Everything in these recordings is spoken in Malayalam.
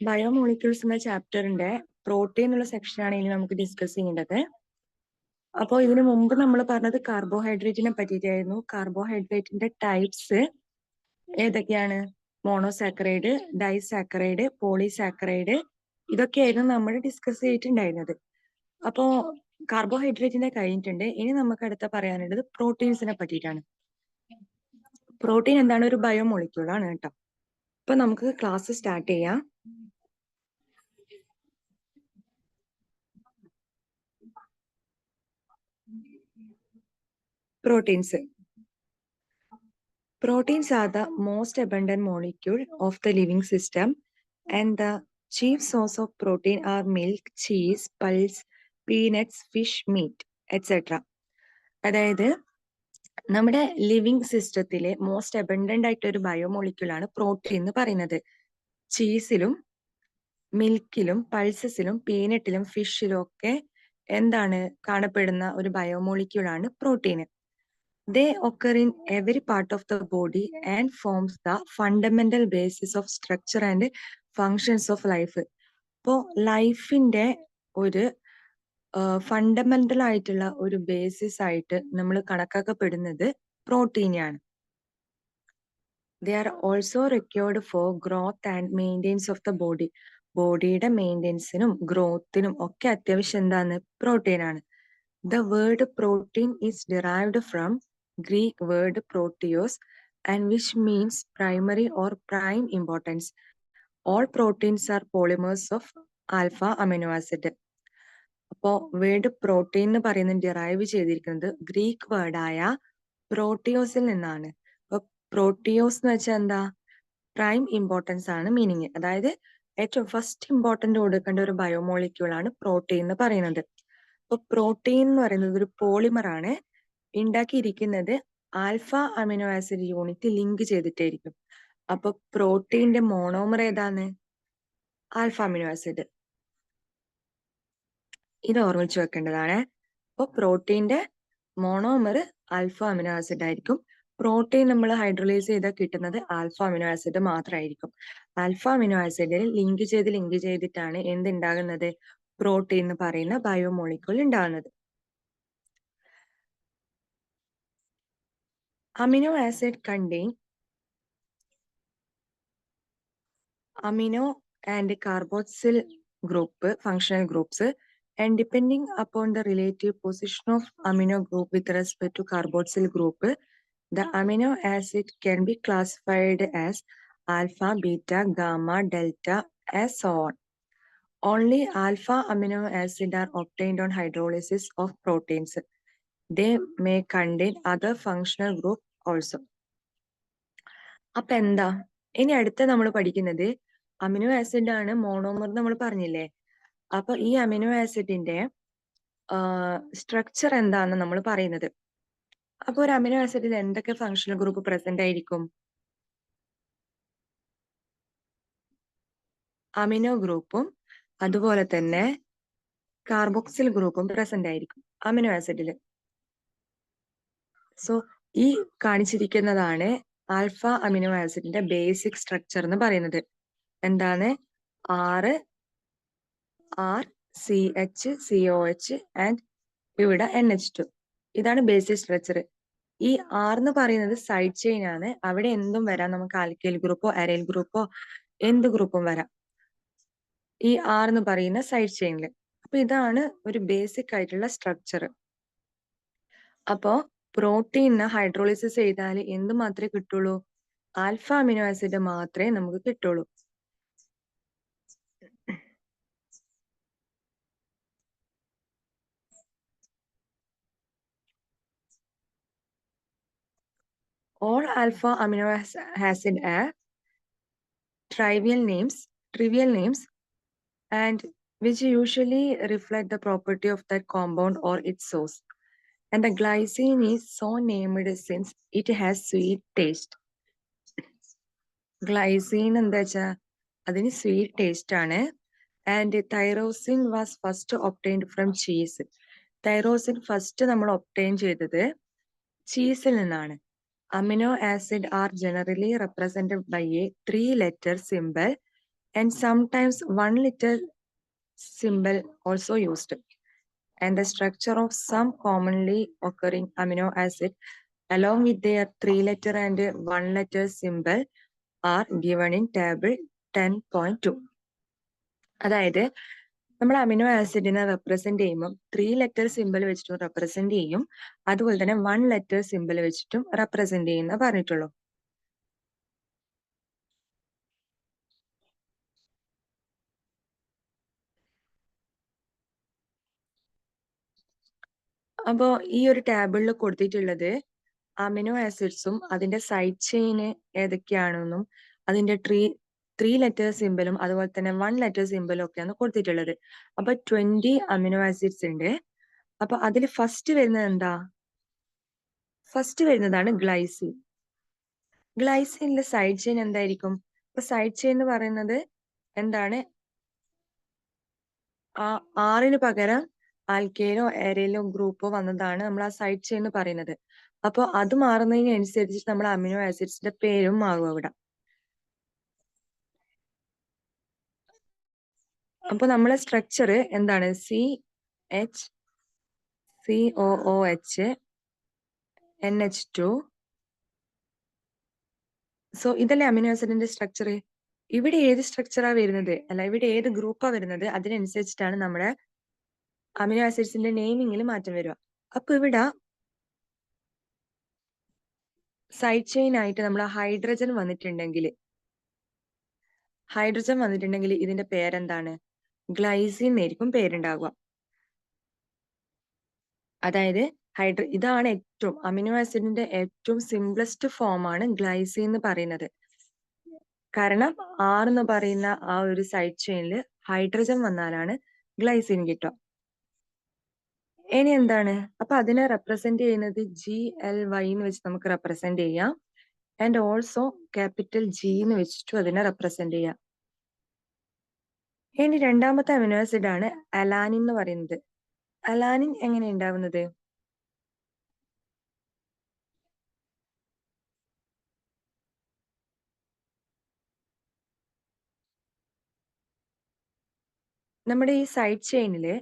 ബയോമോളിക്യൂൾസ് എന്ന ചാപ്റ്ററിന്റെ പ്രോട്ടീൻ എന്നുള്ള സെക്ഷനാണ് ഇനി നമുക്ക് ഡിസ്കസ് ചെയ്യേണ്ടത്. അപ്പോൾ ഇതിനു മുമ്പ് നമ്മൾ പറഞ്ഞത് കാർബോഹൈഡ്രേറ്റിനെ പറ്റിയിട്ടായിരുന്നു. കാർബോഹൈഡ്രേറ്റിന്റെ ടൈപ്സ് ഏതൊക്കെയാണ്? മോണോസാക്കറൈഡ്, ഡൈസാക്കറൈഡ്, പോളിസാക്കറൈഡ്, ഇതൊക്കെയായിരുന്നു നമ്മൾ ഡിസ്കസ് ചെയ്തിട്ടുണ്ടായിരുന്നത്. അപ്പോ കാർബോഹൈഡ്രേറ്റിനെ കഴിഞ്ഞിട്ടുണ്ട്. ഇനി നമുക്ക് അടുത്ത പറയാനുള്ളത് പ്രോട്ടീൻസിനെ പറ്റിയിട്ടാണ്. പ്രോട്ടീൻ എന്താണ്? ഒരു ബയോമോളിക്യൂൾ ആണ് കേട്ടോ. അപ്പൊ നമുക്ക് ക്ലാസ് സ്റ്റാർട്ട് ചെയ്യാം. Proteins. Proteins are the most abundant molecule of the living system, and the chief source of protein are milk, cheese, pulse, peanuts, fish, meat, etc. അതായത് നമ്മുടെ ലിവിങ് സിസ്റ്റത്തിലെ മോസ്റ്റ് അബണ്ടന്റ് ആയിട്ടൊരു ബയോമോളിക്യൂൾ ആണ് പ്രോട്ടീൻ എന്ന് പറയുന്നത്. ചീസിലും മിൽക്കിലും പൾസസിലും പീനട്ടിലും ഫിഷിലും ഒക്കെ എന്താണ് കാണപ്പെടുന്ന ഒരു ബയോമോളിക്യൂൾ ആണ് protein. They occur in every part of the body and forms the fundamental basis of structure and functions of life. ഇപ്പോൾ ലൈഫിന്റെ ഒരു ഫണ്ടമെന്റൽ ആയിട്ടുള്ള ഒരു ബേസിസ് ആയിട്ട് നമ്മൾ കണക്കാക്കപ്പെടുന്നത് പ്രോട്ടീനാണ്. They are also required for growth and maintenance of the body. ബോഡിയുടെ മെയിൻ്റെനൻസിനും ഗ്രോത്തിനും ഒക്കെ അത്യാവശ്യം എന്താണ്? പ്രോട്ടീൻ ആണ്. The word protein is derived from Greek word proteos, and which means primary or prime importance. All proteins are polymers of alpha amino acid. അപ്പോൾ വേർഡ് പ്രോട്ടീൻ എന്ന് പറയുന്നത് ഡിറൈവ് ചെയ്തിരിക്കുന്നത് ഗ്രീക്ക് വേർഡായ പ്രോട്ടിയോസിൽ നിന്നാണ്. അപ്പൊ പ്രോട്ടിയോസ് എന്ന് വെച്ചാൽ എന്താ? പ്രൈം ഇമ്പോർട്ടൻസ് ആണ് മീനിങ്. അതായത് ഏറ്റവും ഫസ്റ്റ് ഇമ്പോർട്ടന്റ് കൊടുക്കേണ്ട ഒരു ബയോമോളിക്യൂൾ ആണ് പ്രോട്ടീൻ എന്ന് പറയുന്നത്. അപ്പൊ പ്രോട്ടീൻ എന്ന് പറയുന്നത് ഒരു പോളിമർ ആണ്. ഉണ്ടാക്കിയിരിക്കുന്നത് alpha amino acid unit link ചെയ്തിട്ടായിരിക്കും. അപ്പൊ പ്രോട്ടീന്റെ മോണോമർ ഏതാണ്? Alpha amino acid. ഇത് ഓർമ്മിച്ച് വെക്കേണ്ടതാണ്. അപ്പൊ പ്രോട്ടീന്റെ മോണോമർ ആൽഫ അമിനോ ആസിഡ് ആയിരിക്കും. പ്രോട്ടീൻ നമ്മൾ ഹൈഡ്രോലൈസ് ചെയ്താൽ കിട്ടുന്നത് ആൽഫ അമിനോ ആസിഡ് മാത്രമായിരിക്കും. ആൽഫ അമിനോ ആസിഡിൽ ലിങ്ക് ചെയ്തിട്ടാണ് എന്തുണ്ടാകുന്നത്? പ്രോട്ടീൻ എന്ന് പറയുന്ന ബയോമോളിക്യൂൾ ഉണ്ടാകുന്നത്. Amino acid contain amino and carboxyl group functional groups, and depending upon the relative position of amino group with respect to carboxyl group, the amino acid can be classified as alpha, beta, gamma, delta, as so on. Only alpha amino acid are obtained on hydrolysis of proteins. They may contain other functional group also. അപ്പൊ എന്താ ഇനി അടുത്ത നമ്മൾ പഠിക്കുന്നത് അമിനോ ആസിഡ് ആണ് മോണോമർ നമ്മൾ പറഞ്ഞില്ലേ. അപ്പൊ ഈ അമിനോ ആസിഡിന്റെ സ്ട്രക്ചർ എന്താണെന്ന് നമ്മൾ പറയുന്നത്. അപ്പൊ ഒരു അമിനോ ആസിഡിൽ എന്തൊക്കെ ഫങ്ഷണൽ ഗ്രൂപ്പ് പ്രസന്റ് ആയിരിക്കും? അമിനോ ഗ്രൂപ്പും അതുപോലെ തന്നെ കാർബോക്സിൽ ഗ്രൂപ്പും പ്രസന്റ് ആയിരിക്കും അമിനോ ആസിഡിൽ. സോ ഈ കാണിച്ചിരിക്കുന്നതാണ് ആൽഫ അമിനോ ആസിഡിന്റെ ബേസിക് സ്ട്രക്ചർ എന്ന് പറയുന്നത്. എന്താണ്? RCH, ആൻഡ് ഇവിടെ NH2. ഇതാണ് ബേസിക് സ്ട്രക്ചർ. ഈ R എന്ന് പറയുന്നത് സൈഡ് ചെയിൻ ആണ്. അവിടെ എന്തും വരാം. നമുക്ക് ആൽക്കൈൽ ഗ്രൂപ്പോ അരൈൽ ഗ്രൂപ്പോ എന്ത് ഗ്രൂപ്പും വരാം ഈ R എന്ന് പറയുന്ന സൈഡ് ചെയിനിൽ. അപ്പൊ ഇതാണ് ഒരു ബേസിക് ആയിട്ടുള്ള സ്ട്രക്ചർ. അപ്പോ പ്രോട്ടീനെ ഹൈഡ്രോളിസിസ് ചെയ്താൽ എന്ത് മാത്രമേ കിട്ടുള്ളൂ? ആൽഫ അമിനോ ആസിഡ് മാത്രമേ നമുക്ക് കിട്ടുള്ളൂ. All alpha amino acid are trivial names, and which usually reflect the property of that compound or its source. And the glycine is so named since it has sweet taste. Glycine എന്താ വെച്ചാൽ അതിന് സ്വീറ്റ് ടേസ്റ്റ് ആണ്. And tyrosine was first obtained from cheese. Tyrosine first നമ്മൾ ഒബ്റ്റൈൻ ചെയ്തത് ചീസിൽ നിന്നാണ്. Amino acid are generally represented by a 3-letter symbol and sometimes 1 letter symbol also used. And the structure of some commonly occurring amino acid along with their 3-letter and 1-letter symbol are given in table 10.2. അതായത് നമ്മൾ അമിനോ ആസിഡിനെ റെപ്രസെന്റ് ചെയ്യുമ്പോൾ 3-letter സിമ്പിൾ വെച്ചിട്ടും റെപ്രസെന്റ് ചെയ്യും, അതുപോലെ തന്നെ 1-letter സിമ്പിൾ വെച്ചിട്ടും റെപ്രസെന്റ് ചെയ്യുന്ന പറഞ്ഞിട്ടുള്ളൂ. അപ്പോ ഈ ഒരു ടേബിളിൽ കൊടുത്തിട്ടുള്ളത് അമിനോ ആസിഡ്സും അതിന്റെ സൈഡ് ചെയിന് ഏതൊക്കെയാണെന്നും അതിന്റെ 3-letter സിമ്പിളും അതുപോലെ തന്നെ 1-letter സിമ്പിളും ഒക്കെയാണ് കൊടുത്തിട്ടുള്ളത്. അപ്പൊ 20 അമിനോ ആസിഡ്സ് ഉണ്ട്. അപ്പൊ അതിൽ ഫസ്റ്റ് വരുന്നത് എന്താ? ഫസ്റ്റ് വരുന്നതാണ് ഗ്ലൈസിൻ. ഗ്ലൈസിനിലെ സൈഡ് ചെയിൻ എന്തായിരിക്കും? ഇപ്പൊ സൈഡ് ചെയിൻ എന്ന് പറയുന്നത് എന്താണ്? ആറിന് പകരം ആൽക്കേനോ എരയിലോ ഗ്രൂപ്പോ വന്നതാണ് നമ്മൾ ആ സൈഡ് ചെയിൻ എന്ന് പറയുന്നത്. അപ്പോൾ അത് മാറുന്നതിനനുസരിച്ച് നമ്മൾ അമിനോ ആസിഡ്സിന്റെ പേരും മാറും അവിടെ. അപ്പൊ നമ്മളെ സ്ട്രക്ചർ എന്താണ്? COOH NH2. സോ ഇതല്ലേ അമിനോ ആസിഡിന്റെ സ്ട്രക്ചർ. ഇവിടെ ഏത് സ്ട്രക്ചറാ വരുന്നത്, അല്ല ഇവിടെ ഏത് ഗ്രൂപ്പാ വരുന്നത്, അതിനനുസരിച്ചിട്ടാണ് നമ്മുടെ അമിനോ ആസിഡ്സിന്റെ നെയിമിങ്ങിൽ മാറ്റം വരിക. അപ്പൊ ഇവിടെ സൈഡ് ചെയിൻ ആയിട്ട് നമ്മൾ ഹൈഡ്രജൻ വന്നിട്ടുണ്ടെങ്കിൽ ഇതിന്റെ പേരെന്താണ്? ഗ്ലൈസിൻ ആയിരിക്കും പേരുണ്ടാവുക. അതായത് ഇതാണ് ഏറ്റവും അമിനോ ആസിഡിന്റെ ഏറ്റവും സിംപ്ലസ്റ്റ് ഫോം ആണ് ഗ്ലൈസിൻ എന്ന് പറയുന്നത്. കാരണം എന്ന് പറയുന്ന ആ ഒരു സൈഡ് ചെയിനിൽ ഹൈഡ്രജൻ വന്നാലാണ് ഗ്ലൈസിൻ കിട്ടുക. ഇനി എന്താണ്? അപ്പൊ അതിനെ റെപ്രസെന്റ് ചെയ്യുന്നത് GLY എന്ന് വെച്ച് നമുക്ക് റെപ്രസെന്റ് ചെയ്യാം. ആൻഡ് ഓൾസോ ക്യാപിറ്റൽ G എന്ന് വെച്ചിട്ടും അതിനെ റെപ്രസെന്റ് ചെയ്യാം. ഇനി രണ്ടാമത്തെ അമിനോ ആസിഡ് ആണ് അലാനിൻ എന്ന് പറയുന്നത്. അലാനിൻ എങ്ങനെ ഉണ്ടാവുന്നത്? നമ്മുടെ ഈ സൈഡ് ചെയിനില്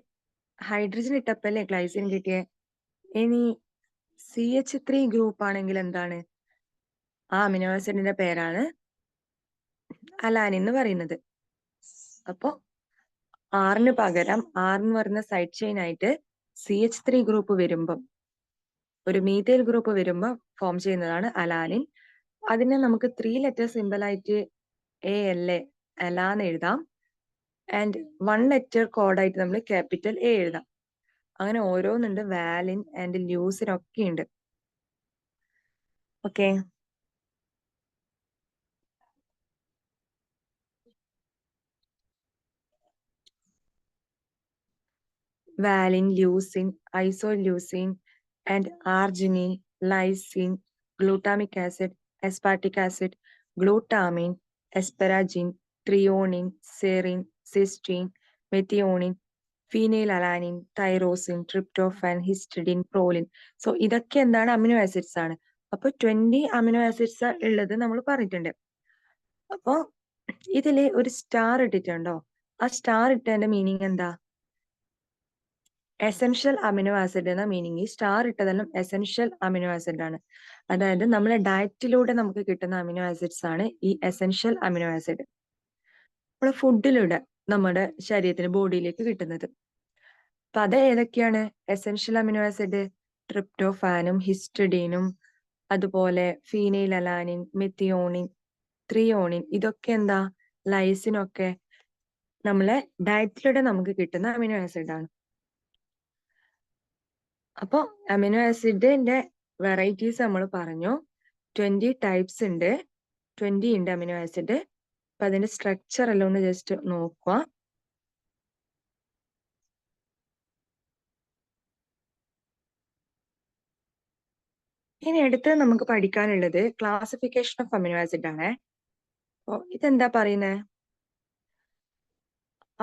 ഹൈഡ്രജൻ ഇട്ടപ്പല്ലേ ഗ്ലൈസിൻ കിട്ടിയേ. ഇനി CH3 ഗ്രൂപ്പ് ആണെങ്കിൽ എന്താണ്? ആ അമിനോ ആസിഡിന്റെ പേരാണ് അലാനിൻ എന്ന് പറയുന്നത്. അപ്പോ ആറിന് പകരം എന്ന് പറയുന്ന സൈഡ് ചെയിൻ ആയിട്ട് CH3 ഗ്രൂപ്പ് വരുമ്പം, ഒരു മീഥൈൽ ഗ്രൂപ്പ് വരുമ്പോൾ ഫോം ചെയ്യുന്നതാണ് അലാനിൻ. അതിനെ നമുക്ക് 3-letter സിമ്പിൾ ആയിട്ട് ALA അലാന്ന് എഴുതാം. ആൻഡ് 1-letter കോഡായിട്ട് നമ്മൾ ക്യാപിറ്റൽ A എഴുതാം. അങ്ങനെ ഓരോന്നുണ്ട്. വാലിൻ ആൻഡ് ല്യൂസിൻ ഒക്കെ ഉണ്ട്. Okay. Valine, leucine, isoleucine and arginine, lysine, glutamic acid, aspartic acid, glutamine, asparagine, threonine, serine, cysteine, methionine, phenylalanine, tyrosine, tryptophan, histidine, proline. So ഇതൊക്കെ എന്താണ്? അമിനോ ആസിഡ്സ് ആണ്. അപ്പൊ 20 അമിനോ ആസിഡ്സ് ഉള്ളത് നമ്മൾ പറഞ്ഞിട്ടുണ്ട്. അപ്പൊ ഇതില് ഒരു സ്റ്റാർ ഇട്ടിട്ടുണ്ടോ? ആ സ്റ്റാർ ഇട്ടതിന്റെ മീനിങ് എന്താ? എസെൻഷ്യൽ അമിനോ ആസിഡ് എന്ന മീനിങ്. സ്റ്റാർ ഇട്ടതെല്ലാം എസെൻഷ്യൽ അമിനോ ആസിഡ് ആണ്. അതായത് നമ്മുടെ ഡയറ്റിലൂടെ നമുക്ക് കിട്ടുന്ന അമിനോ ആസിഡ്സ് ആണ് ഈ എസെൻഷ്യൽ അമിനോ ആസിഡ്. നമ്മുടെ ഫുഡിലൂടെ നമ്മുടെ ശരീരത്തിന്, ബോഡിയിലേക്ക് കിട്ടുന്നത്. അപ്പൊ അത് ഏതൊക്കെയാണ് എസെൻഷ്യൽ അമിനോ ആസിഡ്? ട്രിപ്റ്റോഫാനും ഹിസ്റ്റഡീനും അതുപോലെ ഫീനൈൽ അലാനിൻ, മെത്തിയോണിൻ, ത്രിയോണിൻ, ഇതൊക്കെ എന്താ? ലൈസിനൊക്കെ നമ്മളെ ഡയറ്റിലൂടെ നമുക്ക് കിട്ടുന്ന അമിനോ ആസിഡ് ആണ്. അപ്പൊ അമിനോ ആസിഡിന്റെ വെറൈറ്റീസ് നമ്മൾ പറഞ്ഞു. 20 ടൈപ്സ് ഉണ്ട്. 20 ഉണ്ട് അമിനോ ആസിഡ്. അപ്പൊ അതിന്റെ സ്ട്രക്ചർ എല്ലാം ഒന്ന് ജസ്റ്റ് നോക്കുക. ഇനി അടുത്ത് നമുക്ക് പഠിക്കാനുള്ളത് ക്ലാസിഫിക്കേഷൻ ഓഫ് അമിനോ ആസിഡ് ആണ്. അപ്പൊ ഇതെന്താ പറയുന്നത്?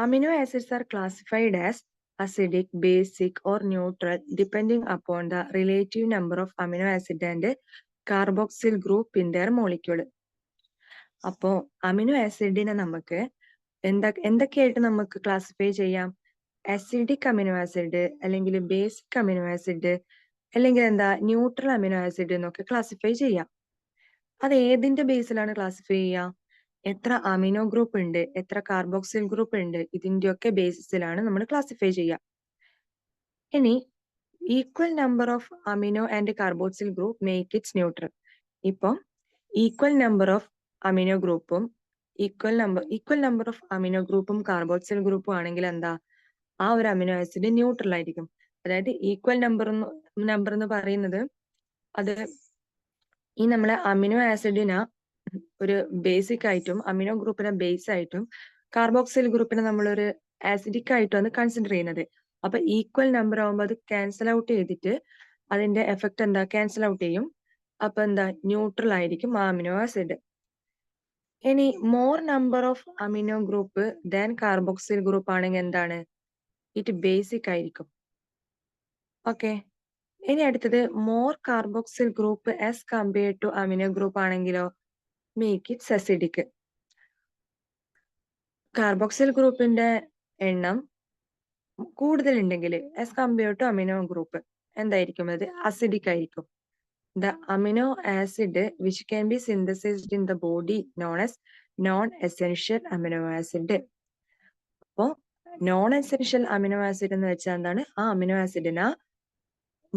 Amino acids R classified as acidic, basic or neutral depending upon the relative number of amino acid and carboxyl group in their molecule. അപ്പോ അമിനോ ആസിഡിനെ നമുക്ക് എന്തൊക്കെയായിട്ട് നമുക്ക് ക്ലാസിഫൈ ചെയ്യാം? അസിഡിക് അമിനോ ആസിഡ്, അല്ലെങ്കിൽ ബേസിക് അമിനോ ആസിഡ്, അല്ലെങ്കിൽ ന്യൂട്രൽ അമിനോ ആസിഡ് എന്നൊക്കെ ക്ലാസിഫൈ ചെയ്യാം. അത് ഏതിന്റെ ബേസിലാണ് ക്ലാസിഫൈ ചെയ്യുക? എത്ര അമിനോ ഗ്രൂപ്പ് ഉണ്ട്, എത്ര കാർബോക്സിൽ ഗ്രൂപ്പ് ഉണ്ട്, ഇതിന്റെയൊക്കെ ബേസിസിലാണ് നമ്മൾ ക്ലാസിഫൈ ചെയ്യുക. ഇനി equal number of amino and carboxyl group make it's neutral. ഇപ്പം ഈക്വൽ നമ്പർ ഓഫ് അമിനോ ഗ്രൂപ്പും ഈക്വൽ നമ്പർ ഓഫ് അമിനോ ഗ്രൂപ്പും കാർബോക്സിൽ ഗ്രൂപ്പും ആണെങ്കിൽ ആ ഒരു അമിനോ ആസിഡ് ന്യൂട്രൽ ആയിരിക്കും. അതായത് ഈക്വൽ നമ്പർ എന്ന് പറയുന്നത് അത് ഈ നമ്മളെ അമിനോ ആസിഡിനെ ഒരു ബേസിക് ആയിട്ടും അമിനോ ഗ്രൂപ്പിനെ ബേസ് ആയിട്ടും കാർബോക്സിൽ ഗ്രൂപ്പിനെ നമ്മളൊരു ആസിഡിക് ആയിട്ടുമാണ് കൺസിഡർ ചെയ്യുന്നത്. അപ്പൊ ഈക്വൽ നമ്പർ ആവുമ്പോൾ അത് ക്യാൻസൽ ഔട്ട് ചെയ്തിട്ട് അതിന്റെ എഫക്ട് ക്യാൻസൽ ഔട്ട് ചെയ്യും. അപ്പൊ ന്യൂട്രൽ ആയിരിക്കും ആ അമിനോ ആസിഡ്. ഇനി more number of amino group than carboxyl group ആണെങ്കിൽ എന്താണ്? ഇറ്റ് ബേസിക് ആയിരിക്കും. ഓക്കെ. ഇനി അടുത്തത് more carboxyl group as compared to amino group ആണെങ്കിലോ മേക്ക് ഇറ്റ്സ് അസിഡിക്. കാർബോക്സിൽ ഗ്രൂപ്പിന്റെ എണ്ണം കൂടുതൽ ഉണ്ടെങ്കിൽ as compared to amino group എന്തായിരിക്കും? അത് അസിഡിക് ആയിരിക്കും. The amino acid which can be synthesized in the body known as non-essential amino acid. അപ്പോൾ നോൺ എസെൻഷ്യൽ അമിനോ ആസിഡ് എന്ന് വെച്ചാൽ എന്താണ്? ആ അമിനോ ആസിഡിനെ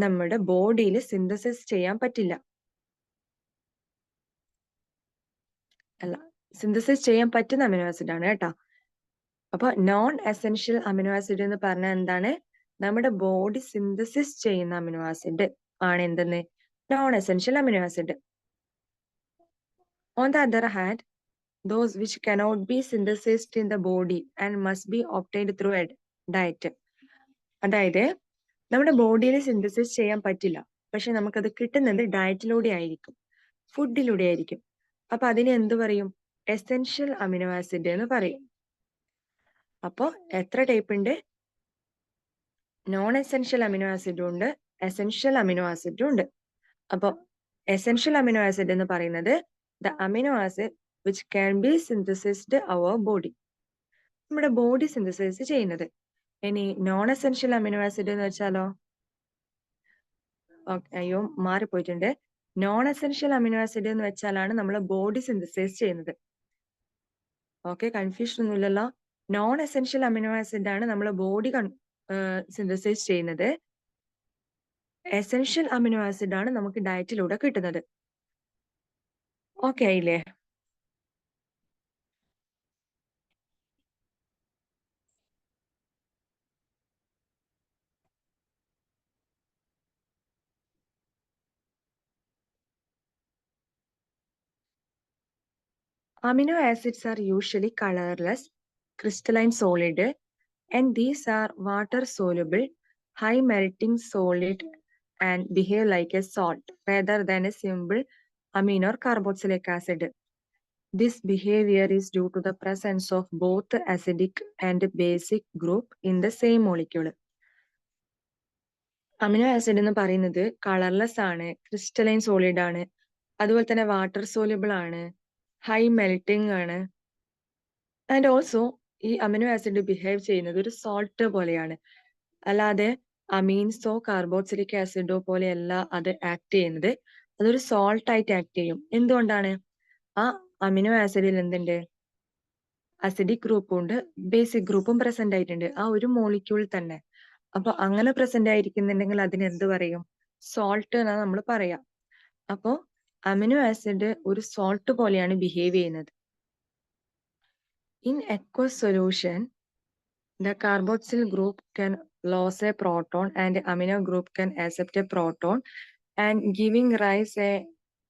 നമ്മുടെ ബോഡിയിൽ സിന്തസിസ് ചെയ്യാൻ പറ്റില്ല. സിന്തസിസ് ചെയ്യാൻ പറ്റുന്ന അമിനോ ആസിഡ് ആണ് കേട്ടോ. അപ്പൊ നോൺ എസെൻഷ്യൽ അമിനോ ആസിഡ് എന്ന് പറഞ്ഞാൽ എന്താണ്? നമ്മുടെ ബോഡി സിന്തസിസ് ചെയ്യുന്ന അമിനോ ആസിഡ് ആണ് എന്തെന്ന്? Non essential amino acid. On the other hand, those which cannot be synthesized in the body and must be obtained through a diet. അതായത് നമ്മുടെ ബോഡിയിൽ സിന്തസിസ് ചെയ്യാൻ പറ്റില്ല, പക്ഷെ നമുക്കത് കിട്ടുന്നത് ഡയറ്റിലൂടെ ആയിരിക്കും, ഫുഡിലൂടെ ആയിരിക്കും. അപ്പൊ അതിനെ എന്ത് പറയും? എസെൻഷ്യൽ അമിനോ ആസിഡ് എന്ന് പറയും. അപ്പൊ എത്ര ടൈപ്പ് ഉണ്ട്? നോൺ എസെൻഷ്യൽ അമിനോ ആസിഡും ഉണ്ട്, എസെൻഷ്യൽ അമിനോ ആസിഡും ഉണ്ട്. അപ്പൊ എസെൻഷ്യൽ അമിനോ ആസിഡ് എന്ന് പറയുന്നത് the amino acid which can be synthesised our body, നമ്മുടെ ബോഡി സിന്തസൈസ് ചെയ്യുന്നത്. ഇനി നോൺ എസെൻഷ്യൽ അമിനോ ആസിഡ് എന്ന് വെച്ചാലോ? അയ്യോ, മാറിപ്പോയിട്ടുണ്ട്. നോൺ എസെൻഷ്യൽ അമിനോ ആസിഡ് എന്ന് വെച്ചാലാണ് നമ്മളെ ബോഡി സിന്തസൈസ് ചെയ്യുന്നത്. ഓക്കെ, കൺഫ്യൂഷൻ ഒന്നുമില്ലല്ലോ. നോൺ എസെൻഷ്യൽ അമിനോ ആസിഡ് ആണ് നമ്മളെ ബോഡി സിന്തസൈസ് ചെയ്യുന്നത്. എസെൻഷ്യൽ അമിനോ ആസിഡ് ആണ് നമുക്ക് ഡയറ്റിലൂടെ കിട്ടുന്നത്. ഓക്കെ ആയില്ലേ? Amino acids are usually colorless, crystalline solid, and these are water soluble, high melting solid, and behave like a salt rather than a simple amino or carboxylic acid. This behavior is due to the presence of both acidic and basic group in the same molecule. Amino acid എന്ന് പറയുന്നത് കളർലെസ് ആണ്, ക്രിസ്റ്റലൈൻ സോളിഡ് ആണ്, അതുപോലെ തന്നെ വാട്ടർ സോല്യൂബിൾ ആണ്, ഹൈ മെൽറ്റിംഗ് ആണ്. ആൻഡ് ഓൾസോ ഈ അമിനോ ആസിഡ് ബിഹേവ് ചെയ്യുന്നത് ഒരു സോൾട്ട് പോലെയാണ്, അല്ലാതെ അമീൻസോ കാർബോക്സിലിക് ആസിഡോ പോലെയല്ല അത് ആക്ട് ചെയ്യുന്നത്. അതൊരു സോൾട്ട് ആയിട്ട് ആക്ട് ചെയ്യും. എന്തുകൊണ്ടാണ്? ആ അമിനോ ആസിഡിൽ എന്തുണ്ട്? അസിഡിക് ഗ്രൂപ്പും ഉണ്ട്, ബേസിക് ഗ്രൂപ്പും പ്രസന്റ് ആയിട്ടുണ്ട് ആ ഒരു മോളിക്യൂൾ തന്നെ. അപ്പൊ അങ്ങനെ പ്രസന്റ് ആയിരിക്കുന്നുണ്ടെങ്കിൽ അതിന് എന്ത് പറയും? സോൾട്ട് എന്നാണ് നമ്മൾ പറയാം. അപ്പോ അമിനോ ആസിഡ് ഒരു സോൾട്ട് പോലെയാണ് ബിഹേവ് ചെയ്യുന്നത്. In aqueous solution, the carboxyl group can lose a proton and amino group can accept a proton and giving rise a